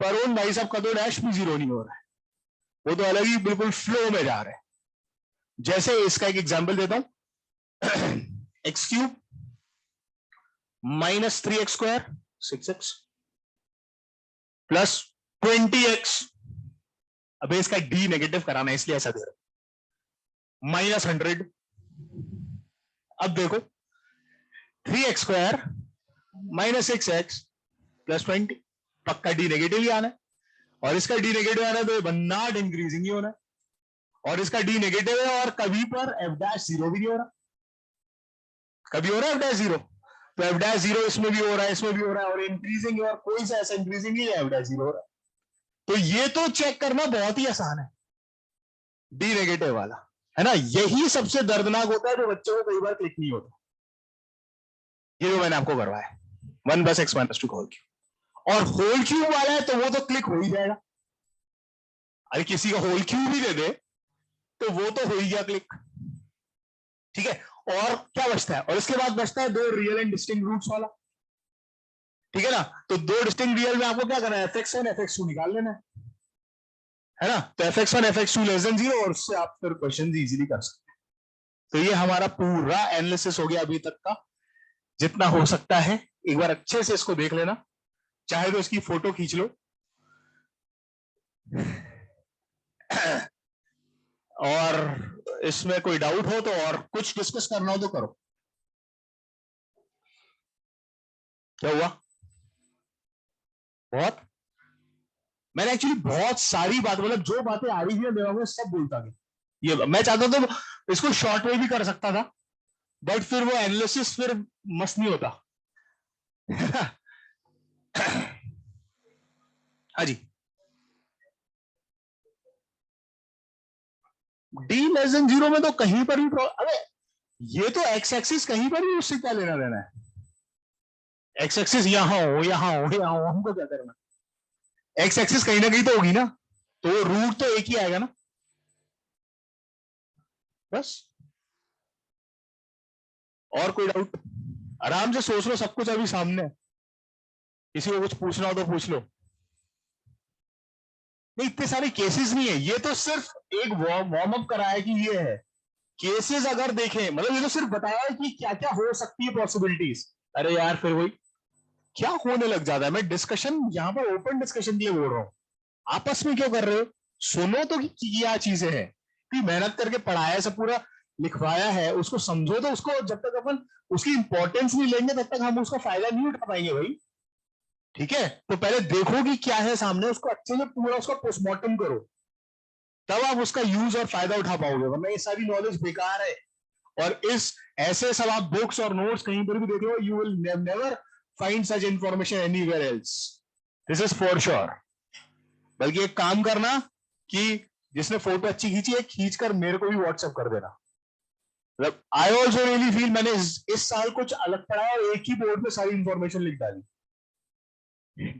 पर उन भाई साहब का तो डैश भी जीरो नहीं हो रहा है, वो तो अलग ही बिल्कुल फ्लो में जा रहे हैं। जैसे इसका एक एग्जांपल देता हूं, x cube minus 3x square 6x plus 20x, अबे इसका डी नेगेटिव कराना है इसलिए ऐसा दे रहा, माइनस 100। अब देखो 3x square minus 6x plus 20, पक्का डी नेगेटिव ही आना है, और इसका डी नेगेटिव आना है तो ये नॉट इंक्रीजिंग ही होना है, और इसका डी नेगेटिव है, और कभी पर एफ डैश जीरो भी नहीं हो रहा, कभी हो रहा है एफ डैश जीरो, तो एफ डैश जीरो इसमें भी हो रहा है, इसमें भी हो रहा है, और इंक्रीजिंग है, और कोई सा ऐसा इंक्रीजिंग नहीं है एफ डैश जीरो हो रहा है। तो ये तो चेक करना बहुत ही आसान है, डी नेगेटिव वाला, है ना। यही सबसे दर्दनाक होता है जो बच्चों को कई बार क्लिक नहीं होता, ये जो मैंने आपको करवाया 1 + x - 2 होल क्यूब, और होल क्यूब वाला है तो वो तो क्लिक हो ही जाएगा, अरे किसी का होल क्यूब भी दे दे तो वो तो हो ही गया क्लिक, ठीक है। और क्या बचता है, और इसके बाद बचता है दो रियल एंड डिस्टिंक्ट रूट्स वाला, ठीक है ना। तो दो डिस्टिंक्ट रियल में आपको क्या करना है, fx1 fx2 निकाल लेना है ना। तो fx1 fx2 लेस देन 0, और उससे आप फिर क्वेश्चन इजीली कर सकते हैं। तो ये हमारा पूरा एनालिसिस हो गया अभी तक का, जितना हो सकता है। एक बार अच्छे से इसको देख लेना, चाहे तो इसकी फोटो खींच लो, और इसमें कोई डाउट हो तो, और कुछ डिस्कस करना हो तो करो। क्या हुआ? बहुत, मैंने एक्चुअली बहुत सारी बात, मतलब जो बातें आ रही थी दिमाग में सब बोलता गया। ये मैं चाहता तो इसको शॉर्ट में भी कर सकता था, बट फिर वो एनालिसिस फिर मस्त नहीं होता। हाँ जी, डी लेस देन 0 में तो कहीं पर भी, अरे ये तो एक्स एक्सिस कहीं पर भी, उससे क्या लेना देना है, एक्स एक्सिस यहां हो यहां हो यहां हो, हमको क्या करना, एक्स एक्सिस कहीं ना कहीं तो होगी ना, तो वो रूट तो एक ही आएगा ना, बस। और कोई डाउट? आराम से सोच लो, सब कुछ अभी सामने है, किसी को कुछ पूछना हो तो पूछ लो। नहीं, इतने सारे केसेस नहीं है, ये तो सिर्फ एक वार्म अप करा है कि ये है। केसेस अगर देखें, मतलब ये तो सिर्फ बताया है कि क्या क्या हो सकती है पॉसिबिलिटीज। अरे यार फिर वही क्या होने लग जाता है, मैं डिस्कशन यहाँ पर ओपन डिस्कशन के लिए बोल रहा हूँ, आपस में क्यों कर रहे हो, सुनो तो कि क्या चीजें हैं, कि मेहनत करके पढ़ाया सब पूरा लिखवाया है, उसको समझो, तो उसको जब तक अपन उसकी इंपॉर्टेंस नहीं लेंगे तब तक हम उसका फायदा नहीं उठा पाएंगे भाई, ठीक है। तो पहले देखो कि क्या है सामने, उसको अच्छे से पूरा उसका पोस्टमार्टम करो, तब आप उसका यूज और फायदा उठा पाओगे, वरना ये सारी नॉलेज बेकार है। और इस ऐसे सब आप बुक्स और नोट्स कहीं पर भी देख लो, you will never find such information anywhere else, this is for sure. बल्कि एक काम करना कि जिसने फोटो अच्छी खींची है, खींच कर मेरे को भी व्हाट्सएप कर देना। मतलब आई ऑल्सो रियली फील, मैंने इस साल कुछ अलग पढ़ा और एक ही बोर्ड पे सारी इंफॉर्मेशन लिख डाली,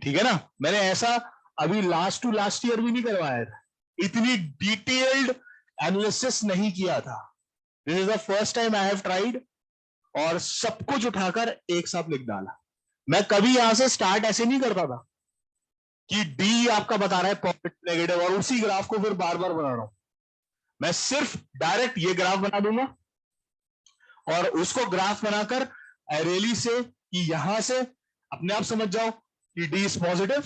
ठीक है ना। मैंने ऐसा अभी लास्ट टू लास्ट ईयर भी नहीं करवाया था, इतनी डिटेल्ड एनालिसिस नहीं किया था। This is the first time I have tried, और सब कुछ उठाकर एक साथ लिख डाला। मैं कभी यहां से स्टार्ट ऐसे नहीं करता था कि डी आपका बता रहा है पॉजिटिव नेगेटिव, और उसी ग्राफ को फिर बार बार बना रहा हूं। मैं सिर्फ डायरेक्ट ये ग्राफ बना दूंगा, और उसको ग्राफ बनाकर एरेली से कि यहां से अपने आप समझ जाओ कि डी इज पॉजिटिव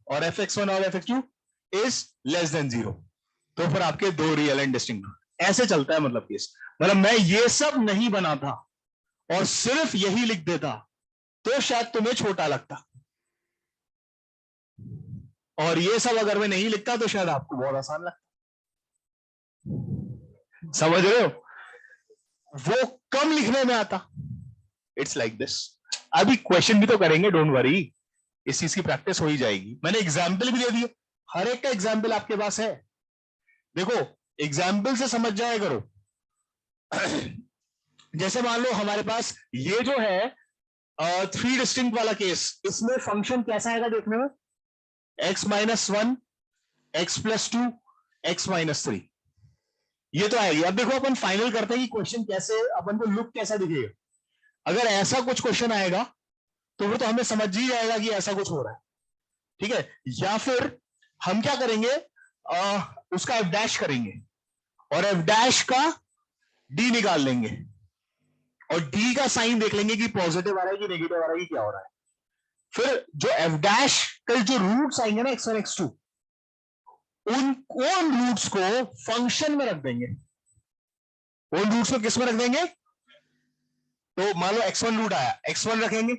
और fx1 और fx2 इज लेस देन 0, तो फिर आपके दो रियल एंड डिस्टिंक्ट। ऐसे चलता है मतलब केस। मतलब मैं ये सब नहीं बनाता और सिर्फ यही लिख देता तो शायद तुम्हें छोटा लगता, और ये सब अगर मैं नहीं लिखता तो शायद आपको बहुत आसान लगता। समझ रहे हो, वो कम लिखने में आता। It's like this. अभी क्वेश्चन भी तो करेंगे, डोंट वरी, इस चीज की प्रैक्टिस हो ही जाएगी। मैंने एग्जाम्पल भी दे दिए, हर एक का एग्जाम्पल आपके पास है। देखो एग्जाम्पल से समझ जाया करो। जैसे मान लो हमारे पास ये जो है 3 डिस्टिंक्ट वाला केस, इसमें फंक्शन कैसा आएगा देखने में, x - 1 x+2 x-3 ये तो आएगी। अब देखो अपन फाइनल करते हैं कि क्वेश्चन कैसे, अपन को लुक कैसा दिखेगा। अगर ऐसा कुछ क्वेश्चन आएगा तो फिर तो हमें समझ ही जाएगा कि ऐसा कुछ हो रहा है, ठीक है। या फिर हम क्या करेंगे, उसका एफ डैश करेंगे और एफ डैश का डी निकाल लेंगे और डी का साइन देख लेंगे कि पॉजिटिव आ रहा है कि नेगेटिव आ रहा है कि क्या हो रहा है। फिर जो एफ डैश का जो रूट्स आएंगे ना x1 x2, उन रूट्स को फंक्शन में रख देंगे। उन रूट्स को किस में रख देंगे, तो मान लो x1 रूट आया, x1 रखेंगे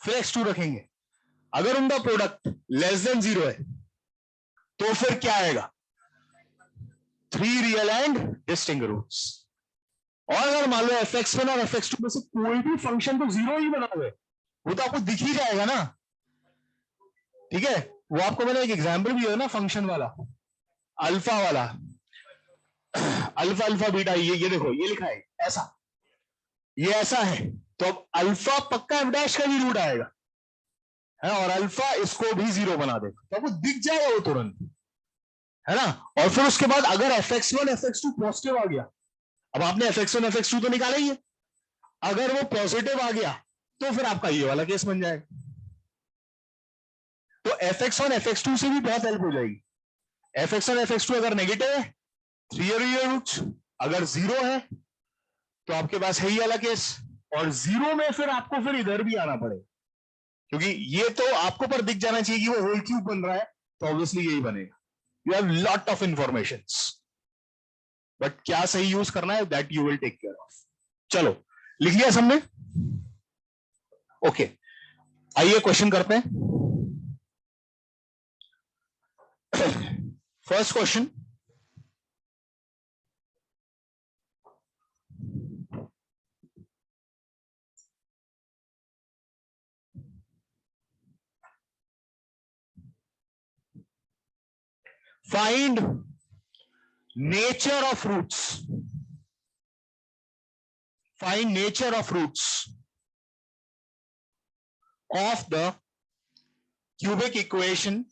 फिर x2 रखेंगे। अगर उनका प्रोडक्ट लेस देन 0 है तो फिर क्या आएगा, 3 रियल एंड डिस्टिंक्ट रूट्स। और अगर मान लो fx1 और fx2 में से कोई भी फंक्शन तो 0 ही बना हुआ है, वो तो आपको दिख ही जाएगा ना, ठीक है। वो आपको मैंने एक एग्जांपल भी है ना फंक्शन वाला, अल्फा वाला, अल्फा अल्फा बीटा, ये देखो ये लिखा है ऐसा, ये ऐसा है, तो अब अल्फा पक्का एफ डैश का भी रूट आएगा है, और अल्फा इसको भी 0 बना देगा, तो आपको दिख जाएगा वो तुरंत, है ना। और फिर उसके बाद अगर fx1 fx2 पॉजिटिव आ गया, अब आपने fx1 fx2 तो निकाला ही है, अगर वो पॉजिटिव आ गया तो फिर आपका ये वाला केस बन जाएगा। तो fx1 fx2 से भी बहुत हेल्प हो जाएगी। fx1 fx2 अगर नेगेटिव है 3 रियल रूट्स, अगर 0 है तो आपके पास है ही वाला केस, और 0 में फिर आपको फिर इधर भी आना पड़ेगा, क्योंकि ये तो आपको पर दिख जाना चाहिए कि वो होल क्यूब बन रहा है, तो ऑब्वियसली यही बनेगा। You have lot of information, but क्या सही यूज करना है that you will take care of. चलो लिख लिया सबने, ओके। आइए क्वेश्चन करते हैं। First question, find nature of roots, find nature of roots of the cubic equation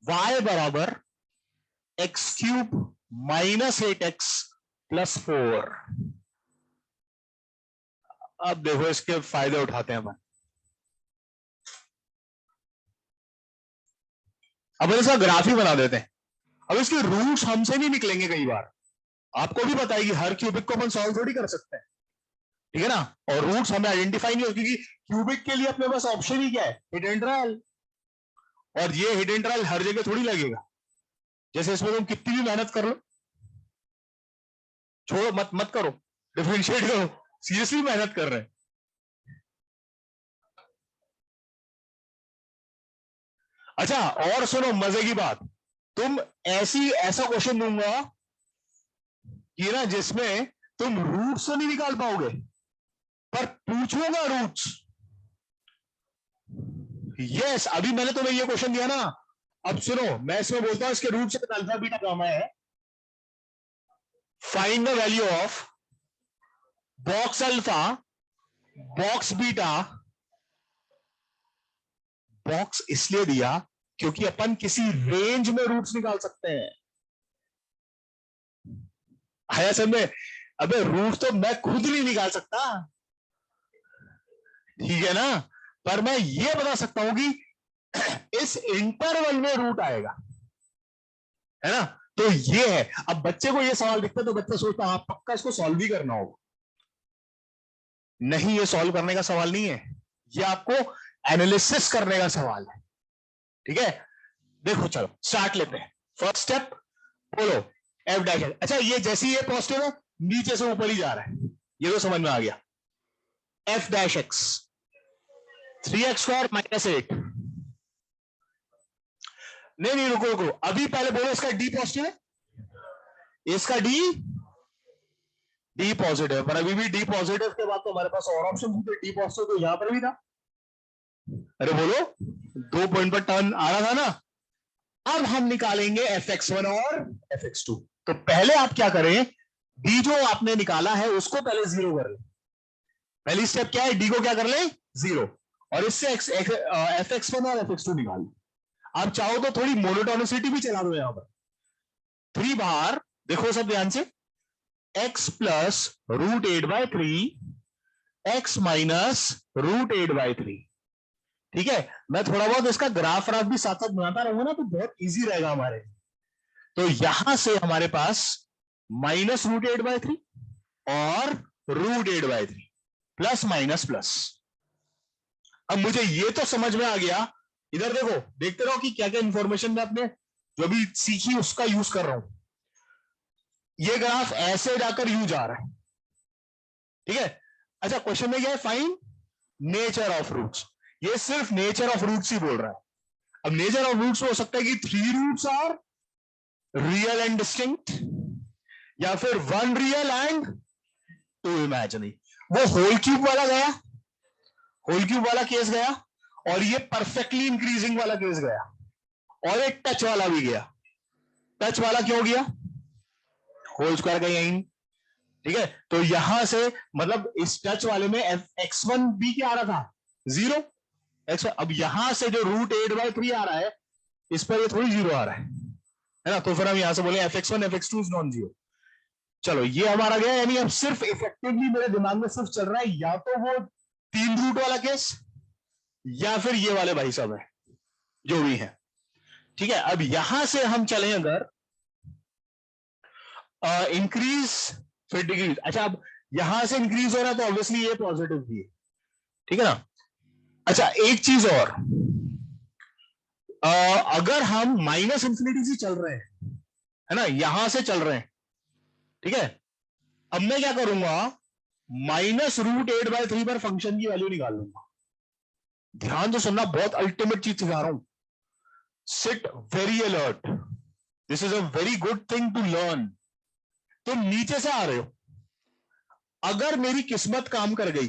y बराबर x cube minus 8x plus 4। अब देखो इसके फायदे उठाते हैं अपन। अब इसका ग्राफ ही बना देते हैं। अब इसके रूट्स हमसे नहीं निकलेंगे, कई बार आपको भी पता है कि हर क्यूबिक को अपन सॉल्व थोड़ी कर सकते हैं, ठीक है ना। और रूट्स हमें आइडेंटिफाई नहीं हो, क्योंकि क्यूबिक के लिए अपने पास ऑप्शन ही क्या है, हिडन ट्रायल, और ये हिडन ट्रायल हर जगह थोड़ी लगेगा। जैसे इसमें तुम कितनी भी मेहनत कर लो, छोड़ो मत मत करो, डिफरेंशिएट करो, सीरियसली मेहनत कर रहे हैं। अच्छा और सुनो मजे की बात, तुम ऐसा क्वेश्चन दूंगा कि ना जिसमें तुम रूट्स तो नहीं निकाल पाओगे, पर पूछूंगा रूट्स। यस, अभी मैंने तुम्हें ये क्वेश्चन दिया ना, अब सुनो मैं इसमें बोलता हूं इसके रूट्स से अल्फा बीटा गामा है। Find the value of box alpha, box beta. Box इसलिए दिया क्योंकि अपन किसी रेंज में रूट्स निकाल सकते हैं। आया समझ? अबे रूट तो मैं खुद नहीं निकाल सकता, ठीक है ना, पर मैं ये बता सकता हूं कि इस इंटरवल में रूट आएगा, है ना। तो ये है। अब बच्चे को ये सवाल दिखता है तो बच्चा सोचता हाँ पक्का इसको सॉल्व ही करना होगा। नहीं, ये सॉल्व करने का सवाल नहीं है, ये आपको एनालिसिस करने का सवाल है, ठीक है। देखो चलो स्टार्ट लेते हैं। फर्स्ट स्टेप बोलो एफ डैश। अच्छा ये जैसे ये पॉजिटिव है नीचे से ऊपर ही जा रहा है, ये तो समझ में आ गया। F dash x 3x square minus 8। नहीं रुको रुको, अभी पहले बोलो इसका डी पॉजिटिव है, इसका डी पॉजिटिव है, पर अभी भी डी पॉजिटिव के बाद तो हमारे पास और ऑप्शन थे, डी पॉजिटिव तो यहां पर भी था। अरे बोलो 2 पॉइंट पर टर्न आ रहा था ना। अब हम निकालेंगे fx1 और fx2। तो पहले आप क्या करें, डी जो आपने निकाला है उसको पहले 0 कर ले। पहली स्टेप क्या है, डी को क्या कर ले 0, और इससे fx1 और fx2 निकाल ले। आप चाहो तो थोड़ी मोनोटोनिसिटी भी चला दो यहां पर। 3 बाहर देखो सब ध्यान से, x plus root 8/3 x minus root 8/3। ठीक है, मैं थोड़ा बहुत इसका ग्राफ राफ भी साथ साथ बनाता रहूंगा ना, तो बहुत इजी रहेगा हमारे। तो यहां से हमारे पास माइनस रूट 8/3 और रूट 8/3 प्लस माइनस प्लस। अब मुझे ये तो समझ में आ गया, इधर देखो, देखते रहो कि क्या क्या इंफॉर्मेशन मैं अपने जो भी सीखी उसका यूज कर रहा हूं। ये ग्राफ ऐसे जाकर यू जा रहा है, ठीक है। अच्छा, क्वेश्चन में क्या है, फाइंड नेचर ऑफ रूट्स। ये सिर्फ नेचर ऑफ रूट्स ही बोल रहा है। अब नेचर ऑफ रूट्स हो सकता है कि 3 roots are real and distinct, या फिर 1 रियल एंड 2 इमेजिनरी। वो होल क्यूब वाला गया, होल क्यूब वाला केस गया, और ये परफेक्टली इंक्रीजिंग वाला केस गया, और एक टच वाला भी गया। टच वाला क्यों गया, होल स्क्वायर का यही, ठीक है। तो यहां से मतलब इस टच वाले में x1 भी क्या आ रहा था, 0 x। अब यहां से जो रूट 8/3 आ रहा है, इस पर ये थोड़ी 0 आ रहा है ना। तो फिर हम यहां से बोले fx1 fx2 इज नॉन 0। चलो ये हमारा गया, यानी अब सिर्फ इफेक्टिवली मेरे दिमाग में सिर्फ चल रहा है या तो वो 3 रूट वाला केस, या फिर ये वाले भाई साहब है जो भी है, ठीक है। अब यहां से हम चले अगर इंक्रीज फिर डिक्रीज। अच्छा, अब यहां से इंक्रीज हो रहा है तो ऑब्वियसली ये पॉजिटिव भी है, ठीक है ना। अच्छा, एक चीज और, अगर हम माइनस इंफिनिटी से चल रहे हैं, है ना, यहां से चल रहे हैं, ठीक है। अब मैं क्या करूंगा, माइनस रूट 8/3 पर फंक्शन की वैल्यू निकाल लूंगा। ध्यान से सुनना, बहुत अल्टीमेट चीज सिखा रहा हूं। Sit very alert, this is a very good thing to learn. तुम नीचे से आ रहे हो, अगर मेरी किस्मत काम कर गई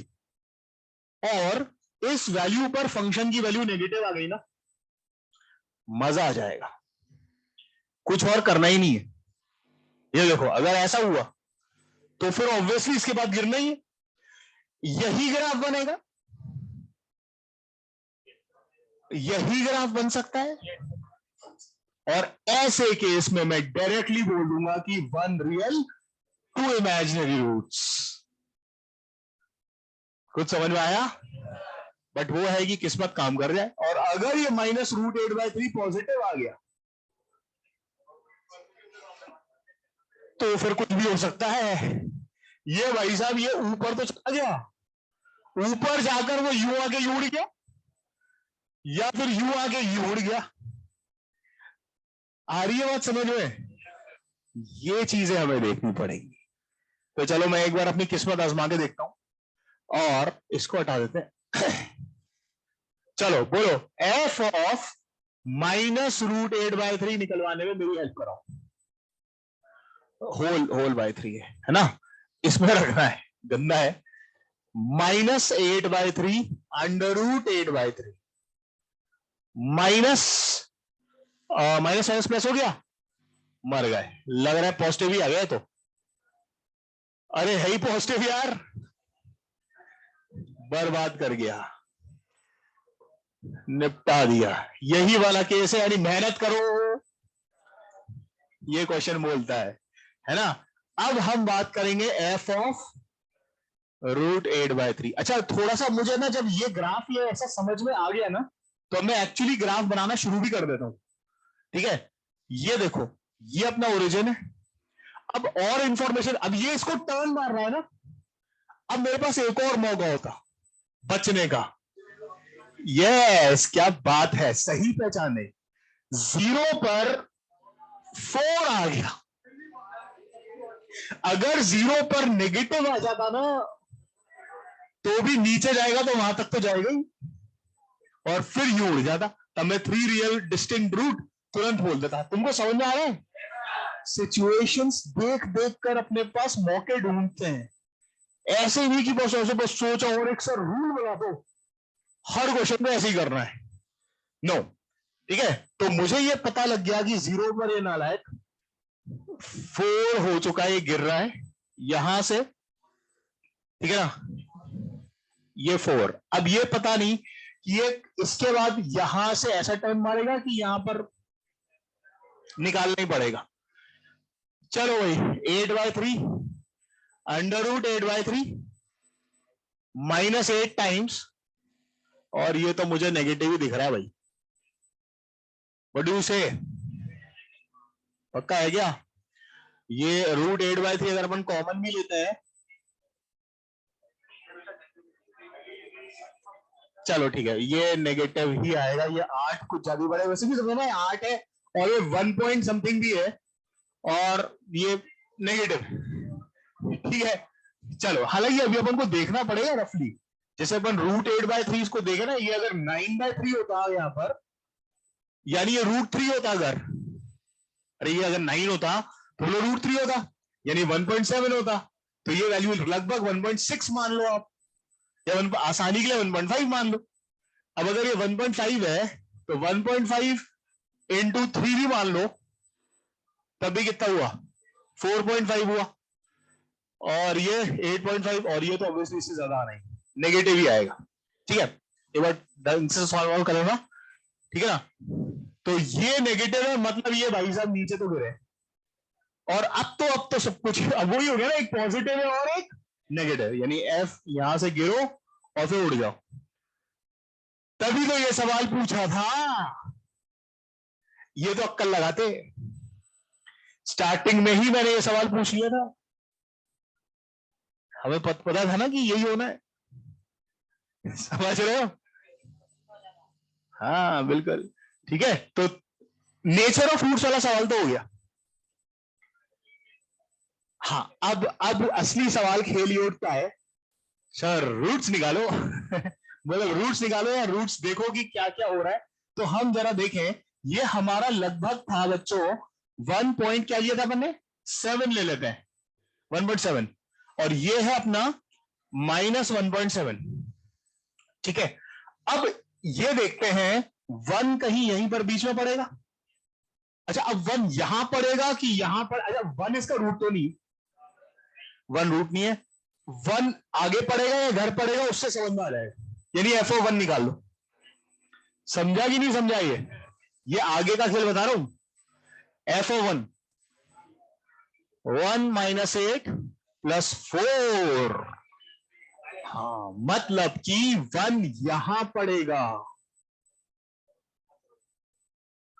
और इस वैल्यू पर फंक्शन की वैल्यू नेगेटिव आ गई ना, मजा आ जाएगा, कुछ और करना ही नहीं है। ये देखो, अगर ऐसा हुआ तो फिर ऑब्वियसली इसके बाद गिरना ही है, यही ग्राफ बनेगा, यही ग्राफ बन सकता है। और ऐसे केस में मैं डायरेक्टली बोल दूंगा कि 1 रियल 2 इमेजिनरी रूट्स। कुछ समझ में आया? बट वो है कि किस्मत काम कर जाए, और अगर ये माइनस रूट 8/3 पॉजिटिव आ गया तो फिर कुछ भी हो सकता है। ये भाई साहब, ये ऊपर तो चला गया, ऊपर जाकर वो यू आके यू उड़ गया, या फिर यू आके यू उड़ गया। आ रही है बात समझ में? ये चीजें हमें देखनी पड़ेंगी। तो चलो मैं एक बार अपनी किस्मत आजमा के देखता हूं, और इसको हटा देते हैं। चलो बोलो, एफ ऑफ माइनस रूट 8/3 निकलवाने में मेरी हेल्प कराओ। होल बाय 3 है ना, इसमें रखना है, गंदा है। -8/3 under root 8/3 minus minus plus हो गया, मर गए। लग रहा है पॉजिटिव ही आ गया तो, अरे है ही पॉजिटिव यार, बर्बाद कर गया, निपटा दिया। यही वाला केस है, यानी मेहनत करो, ये क्वेश्चन बोलता है ना। अब हम बात करेंगे एफ ऑफ रूट 8/3। अच्छा, थोड़ा सा मुझे ना, जब ये ग्राफ ये ऐसा समझ में आ गया ना, तो मैं एक्चुअली ग्राफ बनाना शुरू भी कर देता हूं, ठीक है। ये देखो, ये अपना ओरिजिन है। अब और इंफॉर्मेशन, अब ये इसको टर्न मार रहा है ना, अब मेरे पास एक और मौका होता बचने का। यस, क्या बात है, सही पहचाने। 0 पर 4 आ गया, अगर 0 पर नेगेटिव आ जाता ना, तो भी नीचे जाएगा तो वहां तक तो जाएगा ही, और फिर यू उड़ जाता। तब मैं 3 रियल डिस्टिंक्ट रूट तुरंत बोल देता। तुमको समझ में आ रहा है? सिचुएशंस देख देख कर अपने पास मौके ढूंढते हैं, ऐसे नहीं कि बस ऐसे बस सोचा और एक सर रूल बना दो, हर क्वेश्चन में ऐसे ही करना है, नो। ठीक है, तो मुझे ये पता लग गया कि 0 पर ये नालायक 4 हो चुका है, ये गिर रहा है यहां से, ठीक है ना, ये 4। अब ये पता नहीं कि ये इसके बाद यहां से ऐसा टर्न मारेगा कि यहां पर निकालना ही पड़ेगा। चलो भाई 8/3 √8/3 -8 टाइम्स, और ये तो मुझे नेगेटिव ही दिख रहा है भाई। व्हाट डू यू से? पक्का है क्या? ये √8/3 अगर अपन कॉमन भी लेते हैं, चलो ठीक है, ये नेगेटिव ही आएगा। ये 8 कुछ ज्यादा बड़ा है, वैसे भी समझना है 8 है और ये 1 पॉइंट समथिंग भी है और ये नेगेटिव, ठीक है। चलो, हालांकि अभी अपन को देखना पड़ेगा रफली, जैसे अपन √8/3 इसको देखे ना, ये अगर 9/3 होता यहाँ पर, यानी ये √3 होता अगर, अरे ये अगर 9 होता तो √3 होता, यानी 1.7 होता, तो ये वैल्यू लगभग 1.6 मान लो आप, या आसानी के लिए 1.5 मान लो। अब अगर ये 1.5 है तो 1.5 × 3 भी मान लो, तब भी कितना हुआ? 4.5 हुआ, और ये 8.5, और ये तो ऑब्वियसली इससे ज्यादा आना ही, नेगेटिव ही आएगा। ठीक है, एक बार ढंग से सॉल्व कर लेना, ठीक है ना। तो ये नेगेटिव है, मतलब ये भाई साहब नीचे तो गिरे, और अब तो सब कुछ अब वही हो गया ना, एक पॉजिटिव है और एक नेगेटिव, यानी एफ यहां से गिरो और फिर उड़ जाओ। तभी तो ये सवाल पूछा था, ये तो अक्कल लगाते, स्टार्टिंग में ही मैंने ये सवाल पूछ लिया था, हमें पता था ना कि यही होना है, समझ रहे हो? हाँ बिल्कुल, ठीक है। तो नेचर ऑफ फ्रूट्स वाला सवाल तो हो गया। हाँ, अब असली सवाल खेल ही उठता है, सर रूट्स निकालो मतलब रूट्स निकालो या रूट्स देखो कि क्या क्या हो रहा है। तो हम जरा देखें, ये हमारा लगभग था बच्चों 1 पॉइंट, क्या लिया था मैंने? 7 ले लेते हैं, 1.7, और ये है अपना -1.7, ठीक है। अब ये देखते हैं 1 कहीं यहीं पर बीच में पड़ेगा। अच्छा, अब 1 यहां पड़ेगा कि यहां पर? अच्छा, 1 इसका रूट तो नहीं, 1 रूट नहीं है, 1 आगे पड़ेगा या घर पड़ेगा, उससे समझ में आ जाएगा, यानी FO1 निकाल लो। समझा कि नहीं समझा? ये आगे का खेल बता रहा हूं। FO1 1 - 8 + 4, हाँ, मतलब कि 1 यहां पड़ेगा।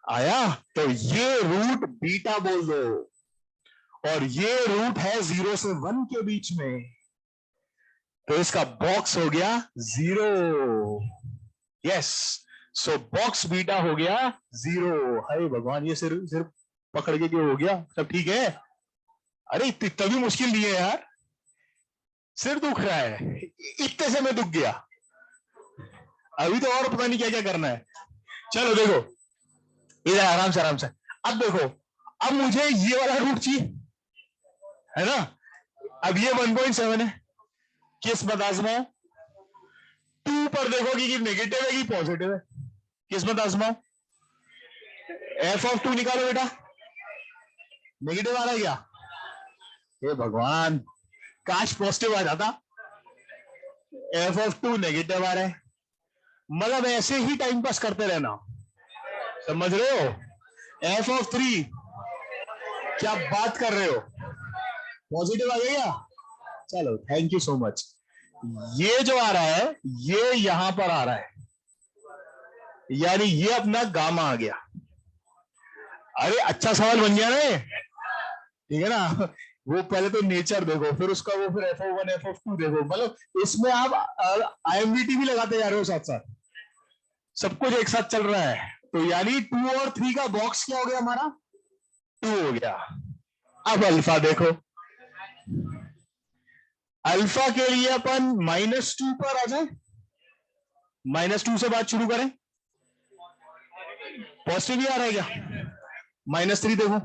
आया? तो ये रूट बीटा बोल दो, और ये रूट है 0 से 1 के बीच में, तो इसका बॉक्स हो गया 0। यस, सो बॉक्स बीटा हो गया 0। अरे भगवान, ये सिर सिर पकड़ के क्यों हो गया? सब ठीक है? अरे इतना भी मुश्किल नहीं है यार, सिर दुख रहा है, इतने से मैं दुख गया, अभी तो और पता नहीं क्या क्या करना है। चलो देखो इधर, आराम से आराम से। अब देखो, अब मुझे ये वाला रूट चाहिए, है ना। अब ये 1.7 है, किस्मत आजमाओ। 2 पर देखोगे कि नेगेटिव है कि पॉजिटिव है, किस्मत आजमाओ। F(2) निकालो बेटा, नेगेटिव आ रहा है क्या? हे भगवान, काश पॉजिटिव आ जाता। F(2) नेगेटिव आ रहा है, मतलब ऐसे ही टाइम पास करते रहना, समझ रहे हो? F(3) क्या बात कर रहे हो, पॉजिटिव आ गया? चलो, थैंक यू सो मच। ये जो आ रहा है, ये यहां पर आ रहा है, यानी ये अपना गामा आ गया। अरे अच्छा सवाल बन गया ना, ठीक है ना। वो पहले तो नेचर देखो, फिर उसका वो, फिर FO1 FO2 देखो, मतलब इसमें आप IMDT भी लगाते जा रहे हो साथ साथ, सब कुछ एक साथ चल रहा है। तो यानी 2 और 3 का बॉक्स क्या हो गया हमारा? 2 हो गया। अब अल्फा देखो, अल्फा के लिए अपन -2 पर आ जाए, -2 से बात शुरू करें। पॉजिटिव ही आ रहा है क्या? -3 देखो,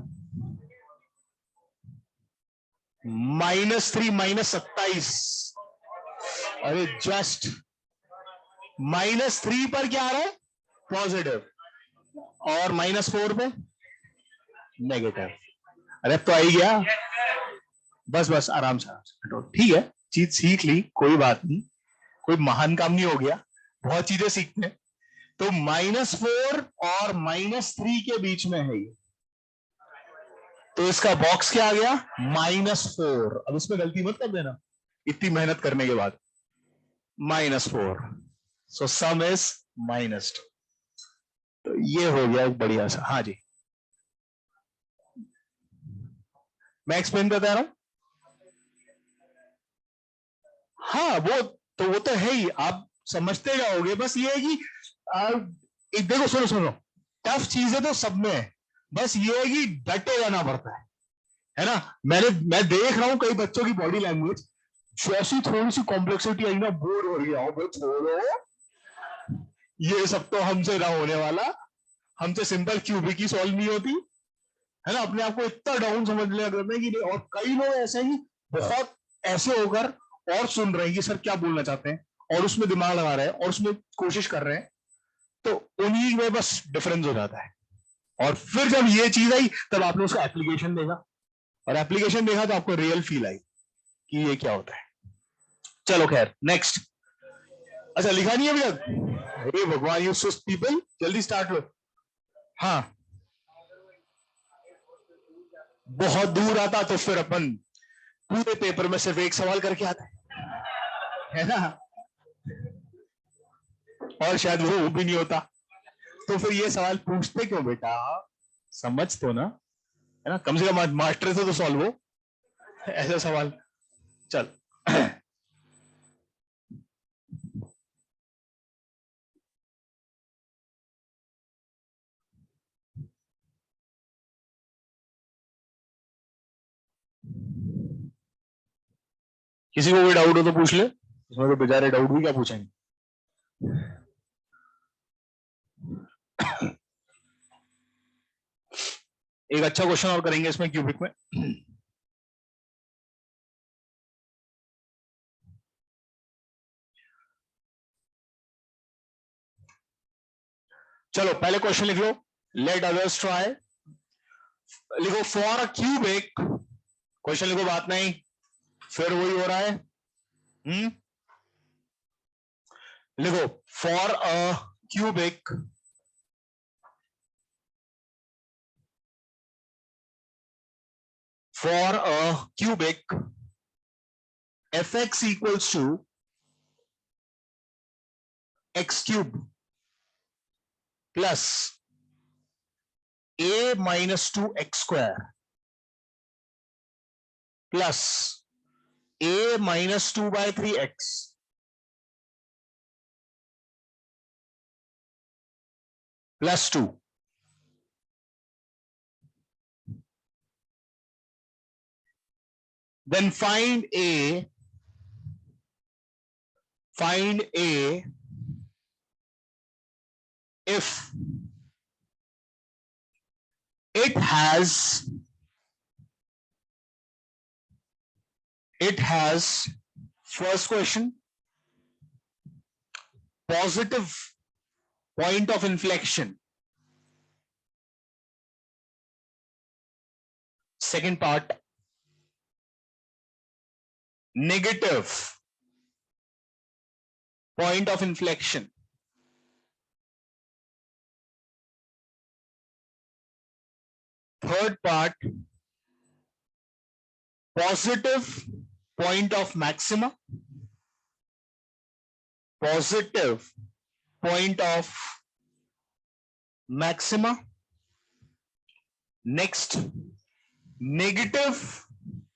-3 -27, अरे जस्ट -3 पर क्या आ रहा है? पॉजिटिव, और -4 पे नेगेटिव। अरे तो आई गया, बस बस आराम से, ठीक है, चीज सीख ली, कोई बात नहीं, कोई महान काम नहीं हो गया। बहुत चीजें सीखते हैं। तो -4 और -3 के बीच में है ये, तो इसका बॉक्स क्या आ गया, -4। अब इसमें गलती मत कर देना इतनी मेहनत करने के बाद, -4। सो सम इज -2। तो ये हो गया एक बढ़िया सा। हाँ जी, मैं एक्सप्लेन करता रहा हूं। हाँ वो तो है ही, आप समझते जाओगे। बस ये है कि एक देखो, सुनो सुनो, टफ चीजें तो सब में है, बस ये है कि डटे रहना पड़ता है ना। मैं देख रहा हूं कई बच्चों की बॉडी लैंग्वेज, जैसी थोड़ी सी कॉम्प्लेक्सिटी आई ना, बोर हो रही है, भाई छोड़ो, ये सब तो हमसे ना होने वाला, हमसे सिंपल क्यूबिक ही सॉल्व नहीं होती, है ना। अपने आप को इतना डाउन समझ लिया करते हैं कि नहीं। और कई लोग ऐसे ही बहुत ऐसे होकर और सुन रहे हैं कि सर क्या बोलना चाहते हैं, और उसमें दिमाग लगा रहे हैं और उसमें कोशिश कर रहे हैं, तो उन्हीं में बस डिफरेंस हो जाता है। और फिर जब ये चीज आई, तब आपने उसका एप्लीकेशन देखा, और एप्लीकेशन देखा तो आपको रियल फील आई कि ये क्या होता है। चलो खैर, नेक्स्ट। अच्छा, लिखा नहीं है अभी तक? हे भगवान, यू सुस्त पीपल, जल्दी स्टार्ट लो। हाँ, बहुत दूर आता तो फिर अपन पूरे पेपर में सिर्फ एक सवाल करके आते है ना, और शायद वो भी नहीं होता। तो फिर ये सवाल पूछते क्यों बेटा, समझ तो ना, है ना, कम से कम मास्टर से तो सॉल्व हो ऐसा सवाल। चल किसी को कोई डाउट हो तो पूछ ले, इसमें तो बेचारे डाउट भी क्या पूछेंगे। एक अच्छा क्वेश्चन और करेंगे इसमें क्यूबिक में। चलो पहले क्वेश्चन लिख लो, लेट अदर्स ट्राई। लिखो फॉर अ क्यूबिक, क्वेश्चन लिखो, बात नहीं, फिर वही हो रहा है। लिखो for a cubic for a cubic fx equals to x cube plus a minus 2x square plus a minus 2 by 3x plus 2. Then find a if it has first question, positive point of inflection, second part, negative point of inflection, third part, positive point of maxima, positive point of maxima, next negative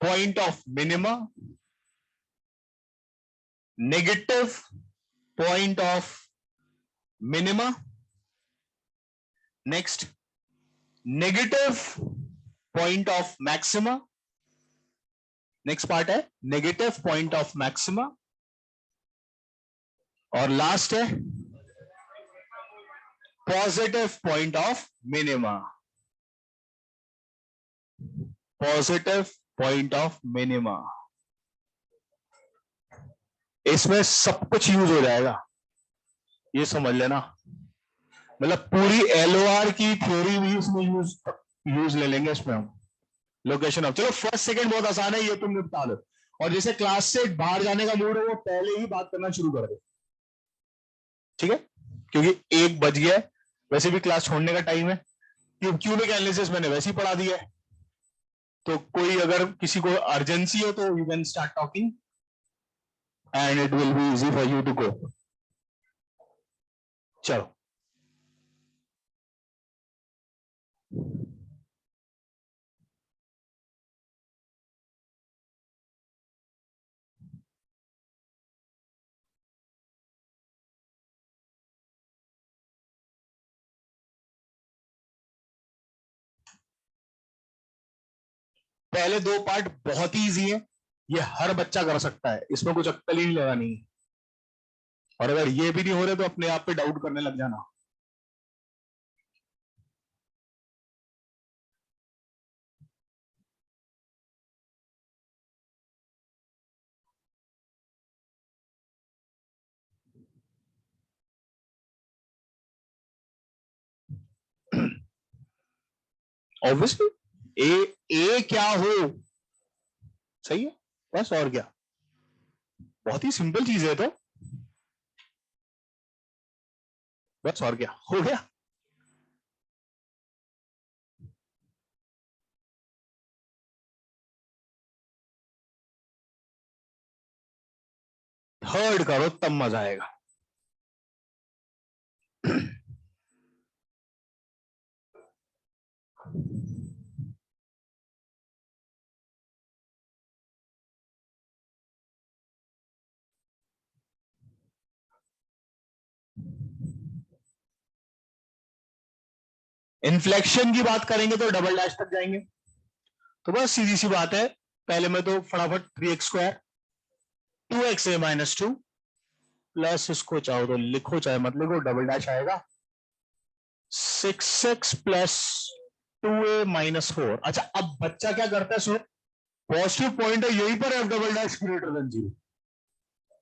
point of minima, negative point of minima, next negative point of maxima, next part है negative point of maxima, और लास्ट है positive point of minima, positive point of minima. इसमें सब कुछ यूज हो जाएगा, ये समझ लेना, मतलब पूरी एलओआर की थ्योरी भी इसमें यूज ले लेंगे इसमें हम। लोकेशन ऑफ, चलो फर्स्ट सेकंड बहुत आसान है, ये तुम निपटा लो, और जैसे क्लास से बाहर जाने का मूड है वो पहले ही बात करना शुरू कर दो। ठीक है, क्योंकि 1 बज गया है, वैसे भी क्लास छोड़ने का टाइम है। क्यूबिक एनालिसिस मैंने वैसे ही पढ़ा दिया है, तो कोई अगर किसी को अर्जेंसी हो तो you can start talking and it will be easy for you to go. चलो, पहले 2 पार्ट बहुत ही इजी है, ये हर बच्चा कर सकता है, इसमें कुछ अक्कल ही नहीं लगानी है। और अगर ये भी नहीं हो रहे तो अपने आप पे डाउट करने लग जाना। ऑब्वियसली ए क्या हो, सही है, बस और क्या, बहुत ही सिंपल चीज है, तो बस और क्या हो गया। थर्ड करो तब मजा आएगा। इन्फ्लेक्शन की बात करेंगे तो डबल डैश तक जाएंगे, तो बस सीधी सी बात है, पहले में तो फटाफट 3x² 2x(a - 2) प्लस, इसको चाहो तो लिखो चाहे मत लिखो, डबल डैश आएगा 6x प्लस 2a - 4। अच्छा, अब बच्चा क्या करता है, सुन, पॉजिटिव पॉइंट है यहीं पर F double dash greater than 0।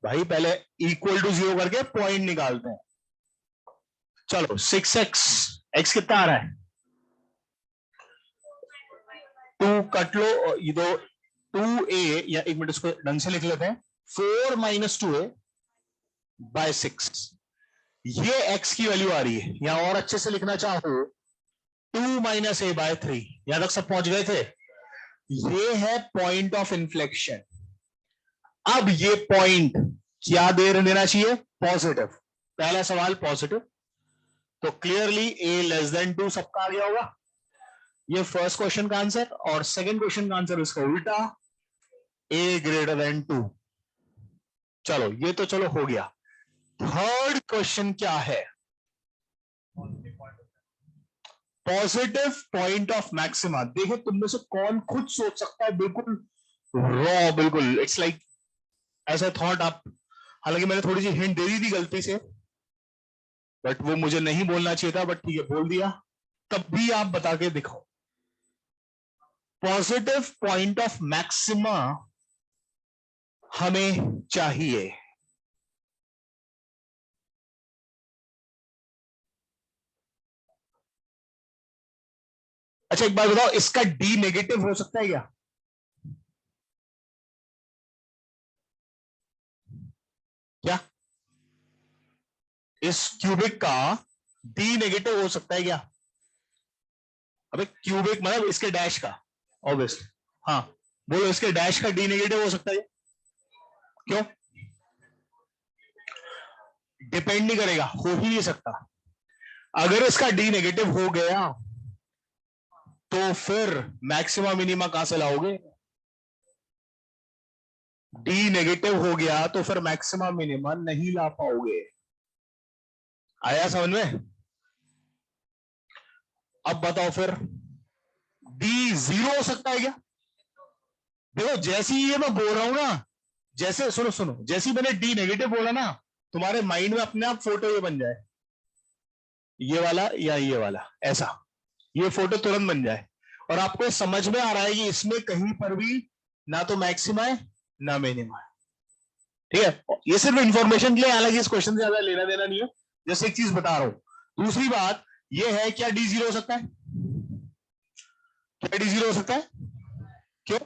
भाई पहले इक्वल टू 0 करके पॉइंट निकालते हैं। चलो 6x, x कितना आ रहा है, 2 कट लो, ये दो 2a, या एक मिनट इसको ढंग से लिख लेते हैं, 4 - 2a बाय 6, ये x की वैल्यू आ रही है। या और अच्छे से लिखना चाहो 2 - a/3। यहां तक सब पहुंच गए थे, ये है पॉइंट ऑफ इन्फ्लेक्शन। अब ये पॉइंट क्या देना चाहिए, पॉजिटिव। पहला सवाल पॉजिटिव, तो क्लियरली a <2 सबका आ गया होगा, ये फर्स्ट क्वेश्चन का आंसर। और सेकंड क्वेश्चन का आंसर इसका उल्टा, a <2। चलो ये तो चलो हो गया। थर्ड क्वेश्चन क्या है, पॉजिटिव पॉइंट ऑफ मैक्सिमा। देखो तुम में से कौन खुद सोच सकता है, बिल्कुल रॉ, बिल्कुल इट्स लाइक ऐसा थॉट आप, हालांकि मैंने थोड़ी सी हिंट दे दी थी गलती से, बट वो मुझे नहीं बोलना चाहिए था, बट ठीक है बोल दिया, तब भी आप बता के दिखाओ। पॉजिटिव पॉइंट ऑफ मैक्सिमा हमें चाहिए, अच्छा एक बात बताओ, इसका डी नेगेटिव हो सकता है क्या, क्या इस क्यूबिक का डी नेगेटिव हो सकता है क्या, अबे क्यूबिक मतलब इसके डैश का, ऑब्वियसली, हाँ बोलो, इसके डैश का डी नेगेटिव हो सकता है, क्यों, डिपेंड नहीं करेगा, हो ही नहीं सकता। अगर इसका डी नेगेटिव हो गया तो फिर मैक्सिमा मिनिमा कहां से लाओगे, डी नेगेटिव हो गया तो फिर मैक्सिमा मिनिमा नहीं ला पाओगे। आया समझ में, अब बताओ फिर डी 0 हो सकता है क्या, देखो जैसी ये मैं बोल रहा हूं ना, जैसे सुनो सुनो, जैसे ही मैंने डी नेगेटिव बोला ना, तुम्हारे माइंड में अपने आप फोटो ये बन जाए, ये वाला या ये वाला, ऐसा ये फोटो तुरंत बन जाए, और आपको समझ में आ रहा है कि इसमें कहीं पर भी ना तो मैक्सिमा है ना मिनिमा है। ठीक है, ये सिर्फ इंफॉर्मेशन के लिए, हालांकि इस क्वेश्चन से ज्यादा लेना देना नहीं है, जैसे एक चीज बता रहा हूं। दूसरी बात ये है, क्या डी 0 हो सकता है, क्या डी 0 हो सकता है, क्यों,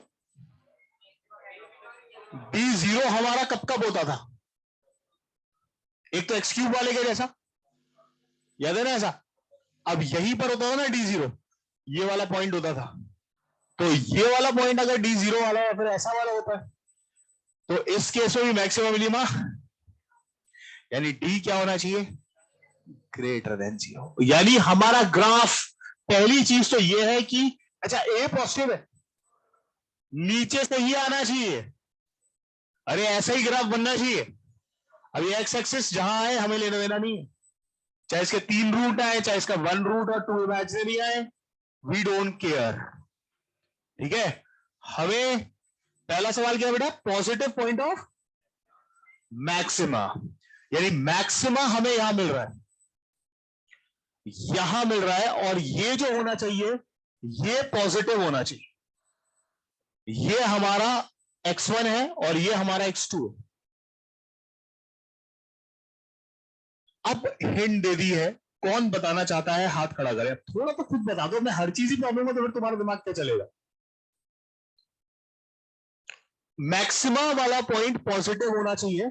डी 0 हमारा कब कब होता था, एक तो एक्स क्यूब वाले के जैसा, याद है ना ऐसा। अब यहीं पर होता था ना डी जीरो, ये वाला पॉइंट होता था, तो ये वाला पॉइंट अगर डी जीरो वाला है फिर ऐसा वाला होता है, तो इस केस में भी मैक्सिमम मिनिमा यानी डी क्या होना चाहिए, ग्रेटर देन जीरो। यानी हमारा ग्राफ, पहली चीज तो ये है कि अच्छा ए पॉजिटिव है, नीचे से ही आना चाहिए, अरे ऐसा ही ग्राफ बनना चाहिए। अब ये एक्स एक्सिस जहां है हमें लेना देना नहीं है, चाहे इसके 3 रूट आए, चाहे इसका 1 रूट और 2 इमेजिनरी आए, वी डोंट केयर। ठीक है, हमें पहला सवाल क्या बेटा, पॉजिटिव पॉइंट ऑफ मैक्सिमा, यानी मैक्सिमा हमें यहां मिल रहा है, यहां मिल रहा है, और ये जो होना चाहिए ये पॉजिटिव होना चाहिए। ये हमारा x1 है और ये हमारा x2 है। अब हिंट दे दी है, कौन बताना चाहता है हाथ खड़ा करे। अब थोड़ा तो खुद बता दो, मैं हर चीज ही प्रॉब्लम है तो फिर तुम्हारा दिमाग क्या चलेगा। मैक्सिमा वाला पॉइंट पॉजिटिव होना चाहिए।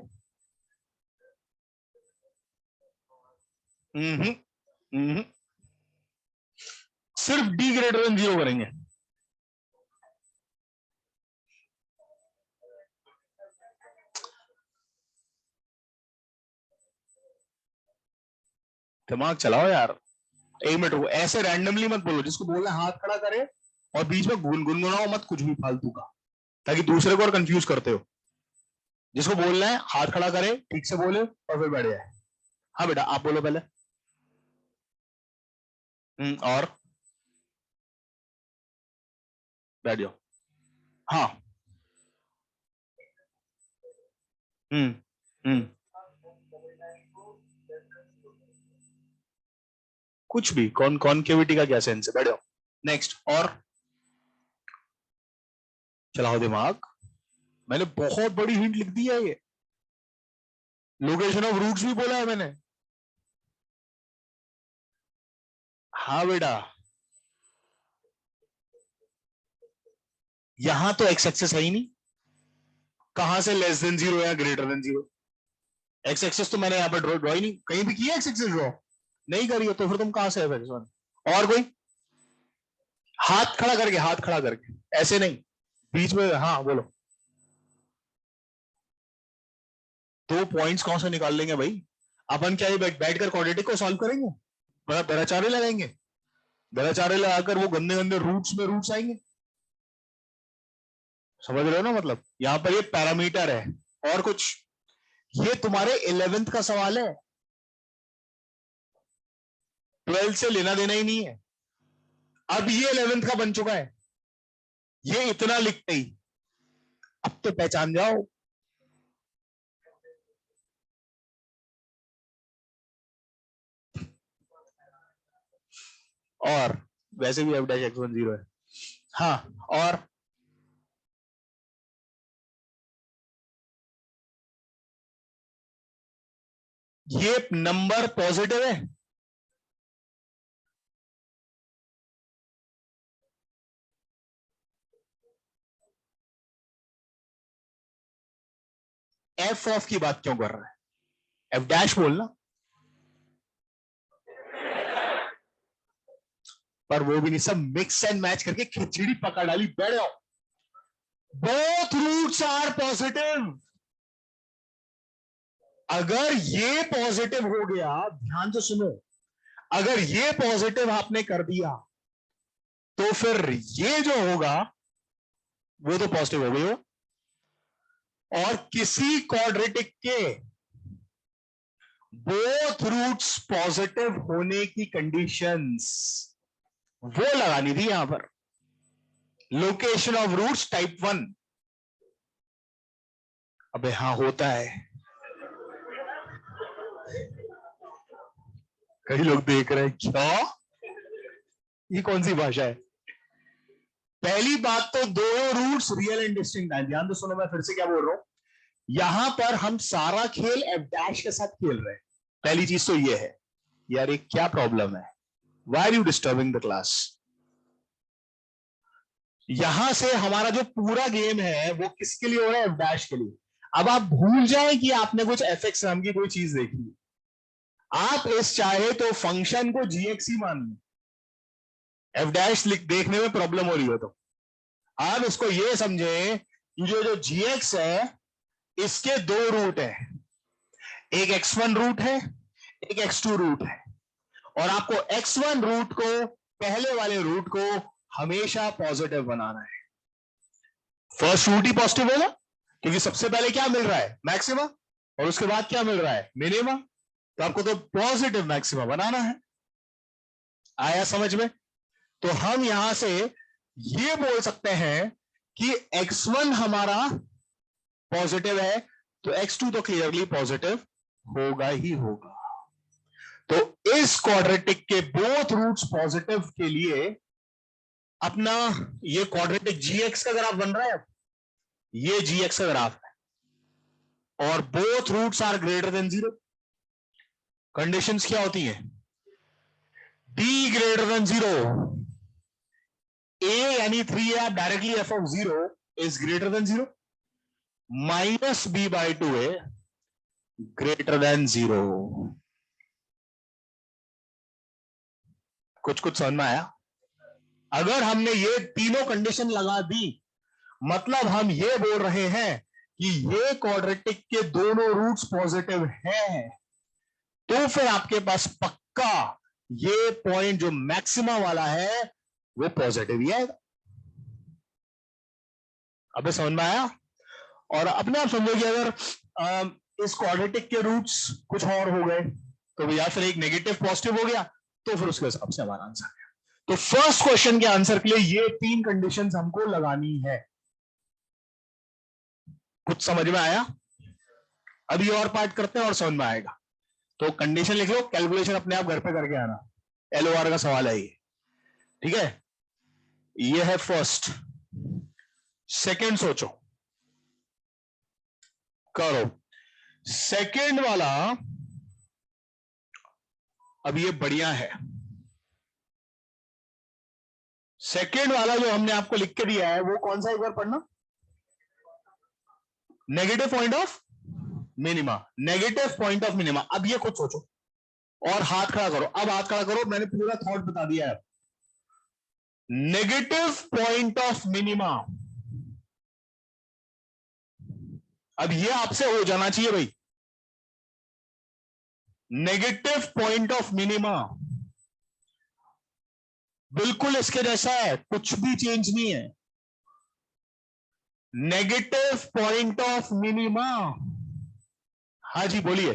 हम्म हम्म सिर्फ डी ग्रेटर देन जीरो करेंगे। दिमाग चलाओ यार, एक मिनट रुको, ऐसे रैंडमली मत बोलो, जिसको बोलना है हाथ खड़ा करे और बीच में गुनगुनाओ मत कुछ भी फालतू का, ताकि दूसरे को और कंफ्यूज करते हो। जिसको बोलना है हाथ खड़ा करे, ठीक से बोले और फिर बैठ जाए। हाँ बेटा आप बोलो पहले। और बैठ जाओ। हाँ। हम्म हम्म कुछ भी, कॉनकेविटी का क्या सेंस है, बैठ जाओ। नेक्स्ट, और चलाओ दिमाग। मैंने बहुत बड़ी हिंट लिख दी है, ये लोकेशन ऑफ रूट्स भी बोला है मैंने। हाँ बेटा, यहां तो एक्स एक्सेस है ही नहीं, कहां से लेस देन जीरो या greater than zero. X axis तो मैंने यहां पर ड्रॉ ही नहीं, कहीं भी किया एक्स एक्सेस ड्रॉ नहीं करी हो, तो फिर तुम कहां से है एक्स वन। और कोई हाथ खड़ा करके, हाथ खड़ा करके, ऐसे नहीं बीच में। हाँ बोलो। 2 पॉइंट्स कौन से निकाल लेंगे भाई, अपन क्या ये बैठ कर क्वाड्रेटिक को सॉल्व करेंगे, बड़ा बेराचारे लगाएंगे, बेराचारे लगाकर वो गंदे गंदे रूट्स में रूट्स आएंगे। समझ रहे हो ना, मतलब यहां पर ये पैरामीटर है और कुछ, ये तुम्हारे 11th का सवाल है, 12th से लेना देना ही नहीं है। अब ये 11th का बन चुका है, ये इतना लिखते ही अब तो पहचान जाओ। और वैसे भी F dash x one zero है। हाँ, और ये नंबर पॉजिटिव है, एफ ऑफ की बात क्यों कर रहा है, एफ डैश बोलना। पर वो भी नहीं, सब मिक्स एंड मैच करके खिचड़ी पकड़ डाली, बैठ जाओ। Both roots are positive. अगर ये पॉजिटिव हो गया, ध्यान से सुनो, अगर ये पॉजिटिव आपने कर दिया तो फिर ये जो होगा वो तो पॉजिटिव हो गई हो। और किसी क्वाड्रेटिक के बोथ रूट्स पॉजिटिव होने की कंडीशंस वो लगानी थी यहां पर, लोकेशन ऑफ रूट्स टाइप 1। अबे हाँ होता है, कई लोग देख रहे हैं क्या, ये कौन सी भाषा है। पहली बात तो दो रूट्स रियल एंड डिस्टिंक्ट है, ध्यान से सुनो, मैं फिर से क्या बोल रहा हूं, यहां पर हम सारा खेल एफ डैश के साथ खेल रहे हैं। पहली चीज तो ये है, यार ये क्या प्रॉब्लम है, why are you disturbing the class. यहां से हमारा जो पूरा गेम है वो किसके लिए हो रहा है, एफ डैश के लिए। अब आप भूल जाएं कि आपने कुछ एफ एक्स नाम की कोई चीज देखी, आप इस चाहे तो फंक्शन को जी एक्स ही मान लो, एफ डैश देखने में प्रॉब्लम हो रही हो तो आप इसको ये समझे कि जो जी एक्स है इसके दो रूट है, एक x1 रूट है, एक x2 रूट है, और आपको x1 रूट को, पहले वाले रूट को हमेशा पॉजिटिव बनाना है। फर्स्ट रूट ही पॉजिटिव होगा क्योंकि सबसे पहले क्या मिल रहा है, मैक्सिमा, और उसके बाद क्या मिल रहा है, मिनिमा, तो आपको तो पॉजिटिव मैक्सिमा बनाना है। आया समझ में? तो हम यहां से ये बोल सकते हैं कि x1 हमारा पॉजिटिव है तो x2 तो क्लियरली पॉजिटिव होगा ही होगा। तो इस क्वाड्रेटिक के बोथ रूट्स पॉजिटिव के लिए अपना ये क्वाड्रेटिक जीएक्स का ग्राफ बन रहा है, ये जीएक्स का ग्राफ है और both roots are greater than 0। Conditions क्या होती हैं, डी ग्रेटर देन 0, ए यानी 3 आप directly f of 0 is greater than 0, minus b by 2a greater than 0। कुछ कुछ समझ में आया? अगर हमने ये तीनों कंडीशन लगा दी मतलब हम ये बोल रहे हैं कि ये क्वाड्रेटिक के दोनों रूट्स पॉजिटिव हैं, तो फिर आपके पास पक्का ये पॉइंट जो मैक्सिमा वाला है वो पॉजिटिव ही आएगा। अबे समझ में आया? और अपने आप समझो कि अगर इस क्वाड्रेटिक के रूट्स कुछ और हो गए तो या फिर एक नेगेटिव पॉजिटिव हो गया तो फिर उसके हिसाब से हमारा आंसर है। तो फर्स्ट क्वेश्चन के आंसर के लिए ये तीन कंडीशंस हमको लगानी है। कुछ समझ में आया? अभी और पार्ट करते हैं और समझ में आएगा। तो कंडीशन लिख लो, कैलकुलेशन अपने आप घर पे करके आना, एलओआर का सवाल है ये, ठीक है? ये है फर्स्ट। सेकंड सोचो, करो। सेकंड वाला अब ये बढ़िया है। सेकंड वाला जो हमने आपको लिख के दिया है वो कौन सा, एक बार पढ़ना। Negative point of minima, negative point of minima. अब ये कुछ सोचो और हाथ खड़ा करो। अब हाथ खड़ा करो, मैंने पूरा थॉट बता दिया है। नेगेटिव पॉइंट ऑफ मिनिमा, अब ये आपसे हो जाना चाहिए भाई। नेगेटिव पॉइंट ऑफ मिनिमा बिल्कुल इसके जैसा है, कुछ भी चेंज नहीं है। नेगेटिव पॉइंट ऑफ मिनिमा, हाँ जी बोलिए।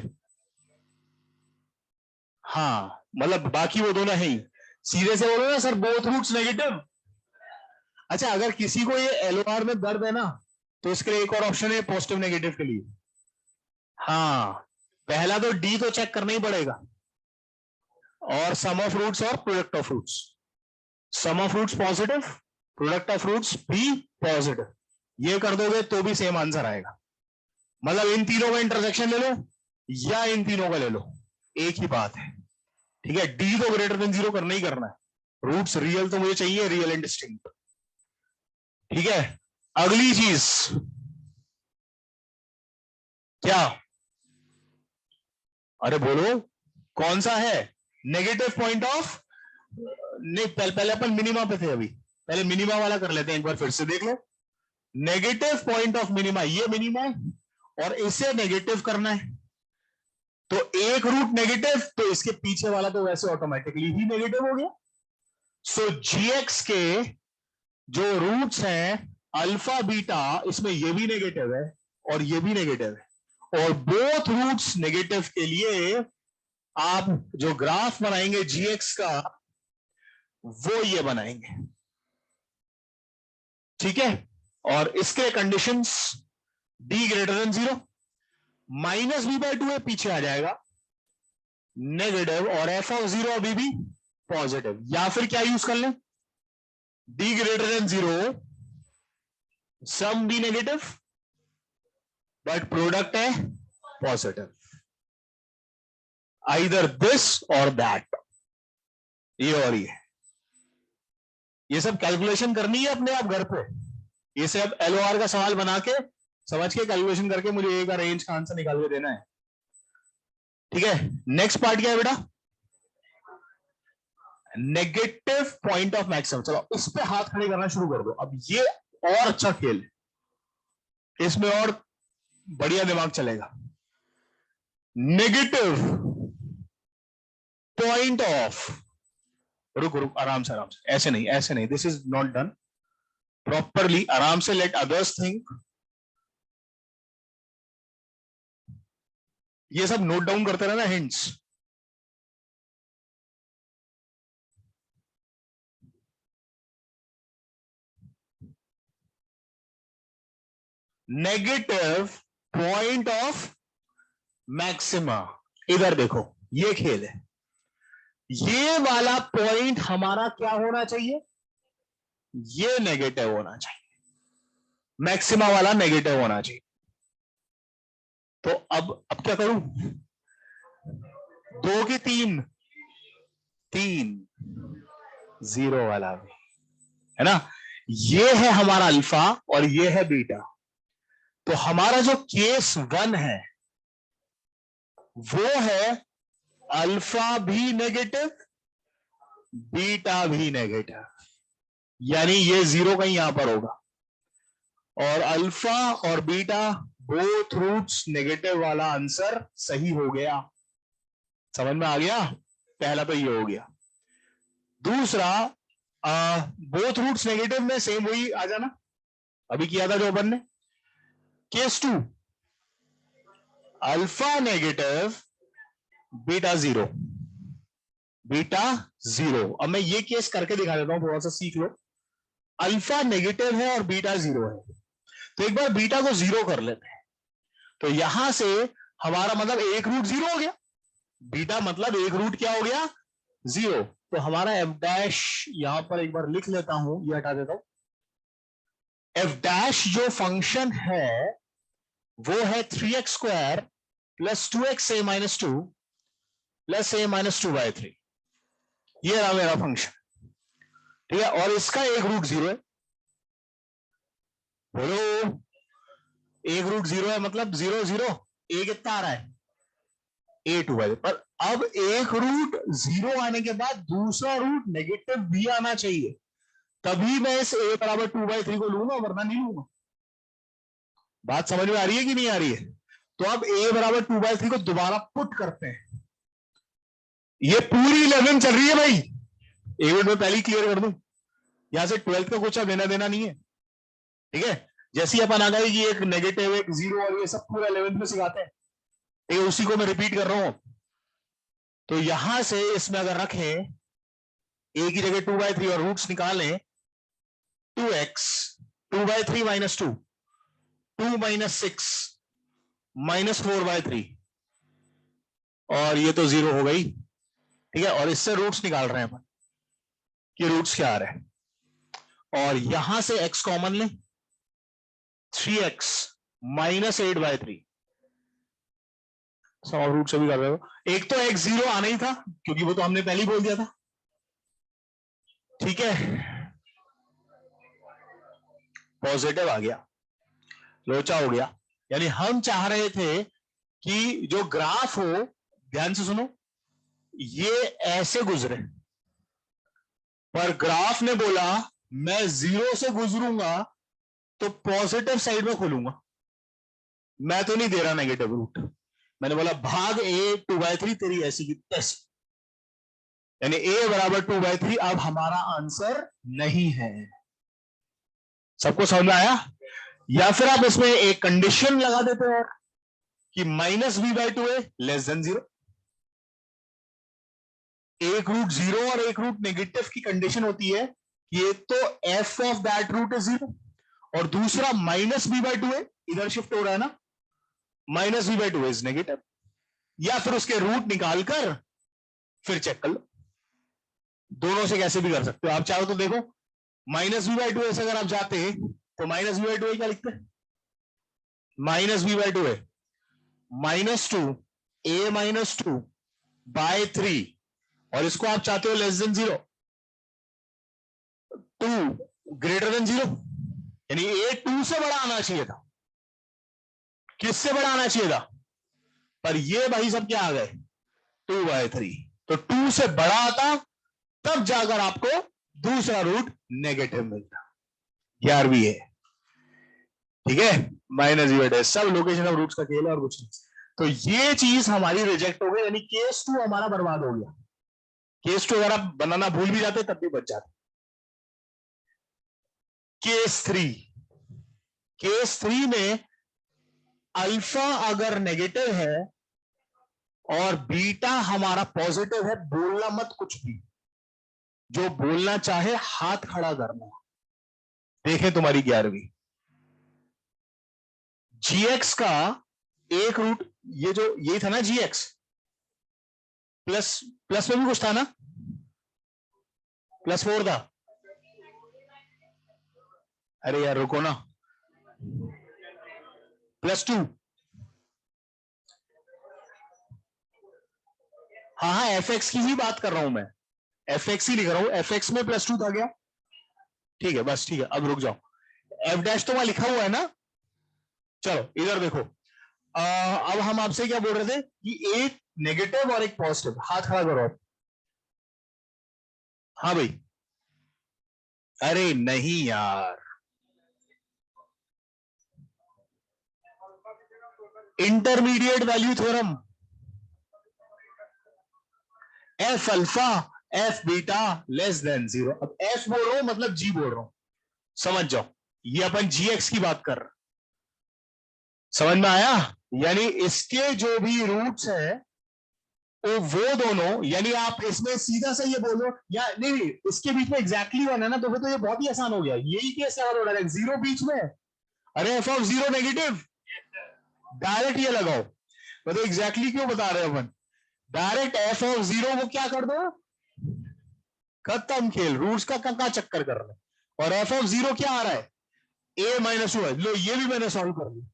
हाँ मतलब बाकी वो दोनों है ही। सीधे से बोलो ना सर बोथ रूट्स नेगेटिव। अच्छा अगर किसी को ये एलओआर में दर्द है ना तो इसके लिए एक और ऑप्शन है पॉजिटिव नेगेटिव के लिए। हाँ पहला तो डी तो चेक करना ही पड़ेगा, और सम ऑफ रूट्स और product of roots. Sum of roots positive, product of roots भी पॉजिटिव, ये कर दोगे तो भी सेम आंसर आएगा। मतलब इन तीनों का इंटरसेक्शन ले लो या इन तीनों का ले लो, एक ही बात है, ठीक है? डी तो ग्रेटर देन 0 करना ही करना है। रूट्स रियल तो मुझे चाहिए, रियल एंड डिस्टिंक्ट, ठीक है? अगली चीज क्या, अरे बोलो कौन सा है? नेगेटिव पॉइंट ऑफ, नहीं पहले अपन मिनिमा पे थे, अभी पहले मिनिमा वाला कर लेते हैं, एक बार फिर से देख लो। नेगेटिव पॉइंट ऑफ मिनिमा, ये मिनिमा और इसे नेगेटिव करना है, तो एक रूट नेगेटिव तो इसके पीछे वाला तो वैसे ऑटोमेटिकली ही नेगेटिव हो गया। सो जीएक्स के जो रूट्स हैं अल्फा बीटा, इसमें ये भी नेगेटिव है और ये भी नेगेटिव है, और बोथ रूट्स नेगेटिव के लिए आप जो ग्राफ बनाएंगे जीएक्स का वो ये बनाएंगे, ठीक है? और इसके conditions d greater than 0, minus b by 2 पीछे आ जाएगा नेगेटिव, और एफ ऑफ 0 अभी भी पॉजिटिव, या फिर क्या यूज कर लें, डी ग्रेटर देन 0 सम भी नेगेटिव बट प्रोडक्ट है पॉजिटिव, आइदर दिस और दैट, ये और ये सब कैलकुलेशन करनी है अपने आप घर पे। ये सब एलओआर का सवाल बना के समझ के कैलकुलेशन करके मुझे ए का रेंज का आंसर निकाल के देना है। ठीक है, नेक्स्ट पार्ट क्या है बेटा? Negative point of maximum. चलो इस पे हाथ खड़े करना शुरू कर दो। अब ये और अच्छा खेल है, इसमें और बढ़िया दिमाग चलेगा। नेगेटिव पॉइंट ऑफ, रुक रुक, आराम से ऐसे नहीं, ऐसे नहीं, this is not done properly. आराम से, लेट अदर्स थिंक। ये सब नोट डाउन करते रहना hints. Negative point of maxima. इधर देखो, ये खेल है। ये वाला पॉइंट हमारा क्या होना चाहिए? ये नेगेटिव होना चाहिए, मैक्सिमा वाला नेगेटिव होना चाहिए। तो अब क्या करूं? 2 की 3, 3 0 वाला भी है ना। ये है हमारा अल्फा और ये है बीटा। तो हमारा जो केस 1 है वो है अल्फा भी नेगेटिव, बीटा भी नेगेटिव, यानी ये 0 कहीं यहां पर होगा। और अल्फा और बीटा बोथ रूट्स नेगेटिव वाला आंसर सही हो गया। समझ में आ गया? पहला तो ये हो गया। दूसरा, बोथ रूट्स नेगेटिव में सेम वही आ जाना, अभी किया था जो अपन ने। Case 2, alpha negative, beta 0, beta 0। अब मैं ये केस करके दिखा देता हूं, थोड़ा सा सीख लो। अल्फा नेगेटिव है और बीटा 0 है, तो एक बार बीटा को 0 कर लेते हैं। तो यहां से हमारा मतलब एक रूट 0 हो गया। बीटा मतलब एक रूट क्या हो गया? 0। तो हमारा एफ डैश यहां पर एक बार लिख लेता हूं, ये हटा देता हूं। एफ डैश जो फंक्शन है वो है 3x² plus 2x a minus 2 plus a minus 2/3। ये रहा मेरा फंक्शन, ठीक है। और इसका एक रूट 0 है। बोलो, एक रूट 0 है मतलब 0 0, a कितना आ रहा है? a2/3। पर अब एक रूट 0 आने के बाद दूसरा रूट नेगेटिव भी आना चाहिए, तभी मैं इस a बराबर 2/3 को लूंगा, वरना नहीं लूंगा। बात समझ में आ रही है कि नहीं आ रही है? तो अब a बराबर 2/3 को दोबारा पुट करते हैं। ये पूरी 11 चल रही है भाई, एक मिनट में पहले ही क्लियर कर दूं। यहां से 12th का कुछ अब लेना देना नहीं है, ठीक है। जैसे ही अपन आ गए कि एक नेगेटिव एक 0 और ये सब पूरा 11th में सिखाते हैं, ये उसी को मैं रिपीट कर रहा हूं। तो यहां से इसमें अगर रखें a की जगह 2/3 और रूट्स निकालें, 2x 2/3 माइनस 2, 2 माइनस 6 माइनस 4/3, और ये तो 0 हो गई, ठीक है। और इससे रूट्स निकाल रहे हैं अपन कि रूट्स क्या आ रहे हैं। और यहां से x कॉमन लें, 3x माइनस 8/3, सब रूट से भी कर रहे हो। एक तो x 0 आना ही था क्योंकि वो तो हमने पहले ही बोल दिया था, ठीक है। पॉजिटिव आ गया, लोचा हो गया। यानी हम चाह रहे थे कि जो ग्राफ हो, ध्यान से सुनो, ये ऐसे गुजरे, पर ग्राफ ने बोला मैं 0 से गुजरूंगा तो पॉजिटिव साइड में खोलूंगा, मैं तो नहीं दे रहा नेगेटिव रूट। मैंने बोला भाग a 2/3 तेरी ऐसी की तैसी, यानी a बराबर 2/3 अब हमारा आंसर नहीं है। सबको समझ में आया? या फिर आप इसमें एक कंडीशन लगा देते हो कि माइनस b/2 है लेस देन 0। एक रूट 0 और एक रूट नेगेटिव की कंडीशन होती है कि एक तो f of that root is 0 और दूसरा माइनस b/2 है, इधर शिफ्ट हो रहा है ना, माइनस b/2 इज नेगेटिव। या फिर उसके रूट निकालकर फिर चेक कर लो, दोनों से कैसे भी कर सकते हो आप चाहो तो। देखो माइनस b/2 ऐसे अगर आप जाते तो माइनस b/2 क्या लिखते हैं? माइनस b/2 है -2 a माइनस 2/3, और इसको आप चाहते हो लेस देन 0, 2 ग्रेटर देन 0, यानी a 2 से बड़ा आना चाहिए था। किससे बड़ा आना चाहिए था, पर ये भाई सब क्या आ गए 2/3। तो 2 से बड़ा आता तब जाकर आपको दूसरा रूट नेगेटिव मिलता। 11वीं है, ठीक है, -u/s सब लोकेशन ऑफ रूट्स का खेल है और कुछ नहीं। तो ये चीज हमारी रिजेक्ट हो गई, यानी केस 2 हमारा बर्बाद हो गया। केस 2 अगर आप बनाना भूल भी जाते तब भी बच जाते। केस 3, केस 3 में अल्फा अगर नेगेटिव है और बीटा हमारा पॉजिटिव है, बोलना मत कुछ भी, जो बोलना चाहे हाथ खड़ा करना। देखें तुम्हारी 11वीं, gx का एक रूट, ये जो ये था ना gx, प्लस प्लस में भी कुछ था ना, +4 था। अरे यार रुको ना, +2, हाँ हाँ fx की ही बात कर रहा हूं मैं, fx ही लिख रहा हूं, fx में +2 था क्या, ठीक है बस, ठीक है अब रुक जाओ, f' तो वहां लिखा हुआ है ना। चलो इधर देखो, अब हम आपसे क्या बोल रहे थे कि एक नेगेटिव और एक पॉजिटिव, हाथ खड़ा करो आप। हाँ भाई, अरे नहीं यार, intermediate value theorem, F alpha F beta <0। अब एफ बोल रहा हूं मतलब जी बोल रहा हूं, समझ जाओ, ये अपन gx की बात कर रहे हैं, समझ में आया। यानी इसके जो भी रूट्स हैं वो दोनों, यानी आप इसमें सीधा सा ये बोलो, या नहीं नहीं इसके बीच में एग्जैक्टली वन है ना, तो फिर तो ये बहुत ही आसान हो गया, यही केस है, डायरेक्ट जीरो बीच में, अरे F of zero negative, direct ये लगाओ, मतलब एग्जैक्टली क्यों बता रहे हैं अपन, डायरेक्ट एफ ऑफ जीरो को क्या कर दो, खत्म खेल, रूट्स का क्या चक्कर कर रहे हैं। और एफ ऑफ जीरो क्या आ रहा है, a-2, लो ये भी मैंने सॉल्व कर लिया,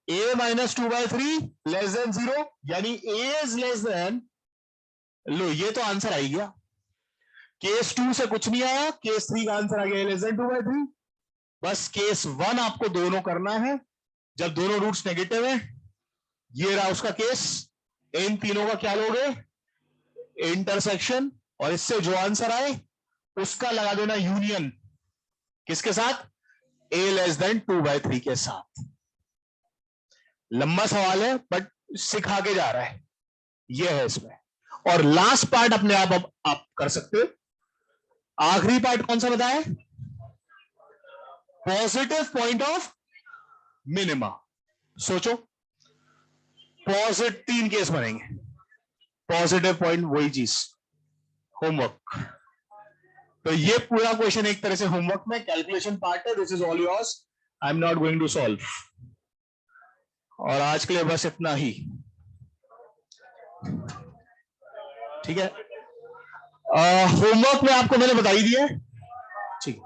a-2/3 <0, यानी a इज लेस देन, लो ये तो आंसर आ गया, केस 2 से कुछ नहीं आया, केस 3 का आंसर आ गया <2/3। बस केस 1 आपको दोनों करना है, जब दोनों रूट्स नेगेटिव है, ये रहा उसका केस, इन तीनों का क्या लोगे, इंटरसेक्शन, और इससे जो आंसर आए उसका लगा देना यूनियन, किसके साथ, a <2/3 के साथ। लंबा सवाल है बट सिखा के जा रहा है, ये है इसमें। और लास्ट पार्ट अपने आप कर सकते हो, आखिरी पार्ट कौन सा बताया, पॉजिटिव पॉइंट ऑफ मिनिमा। सोचो, पॉजिटिव 3 केस बनेंगे, पॉजिटिव पॉइंट वही चीज, होमवर्क। तो ये पूरा क्वेश्चन एक तरह से होमवर्क में कैलकुलेशन पार्ट है, this is all yours, I am not going to solve. और आज के लिए बस इतना ही, ठीक है, होमवर्क में आपको मैंने बता ही दिया है, ठीक है।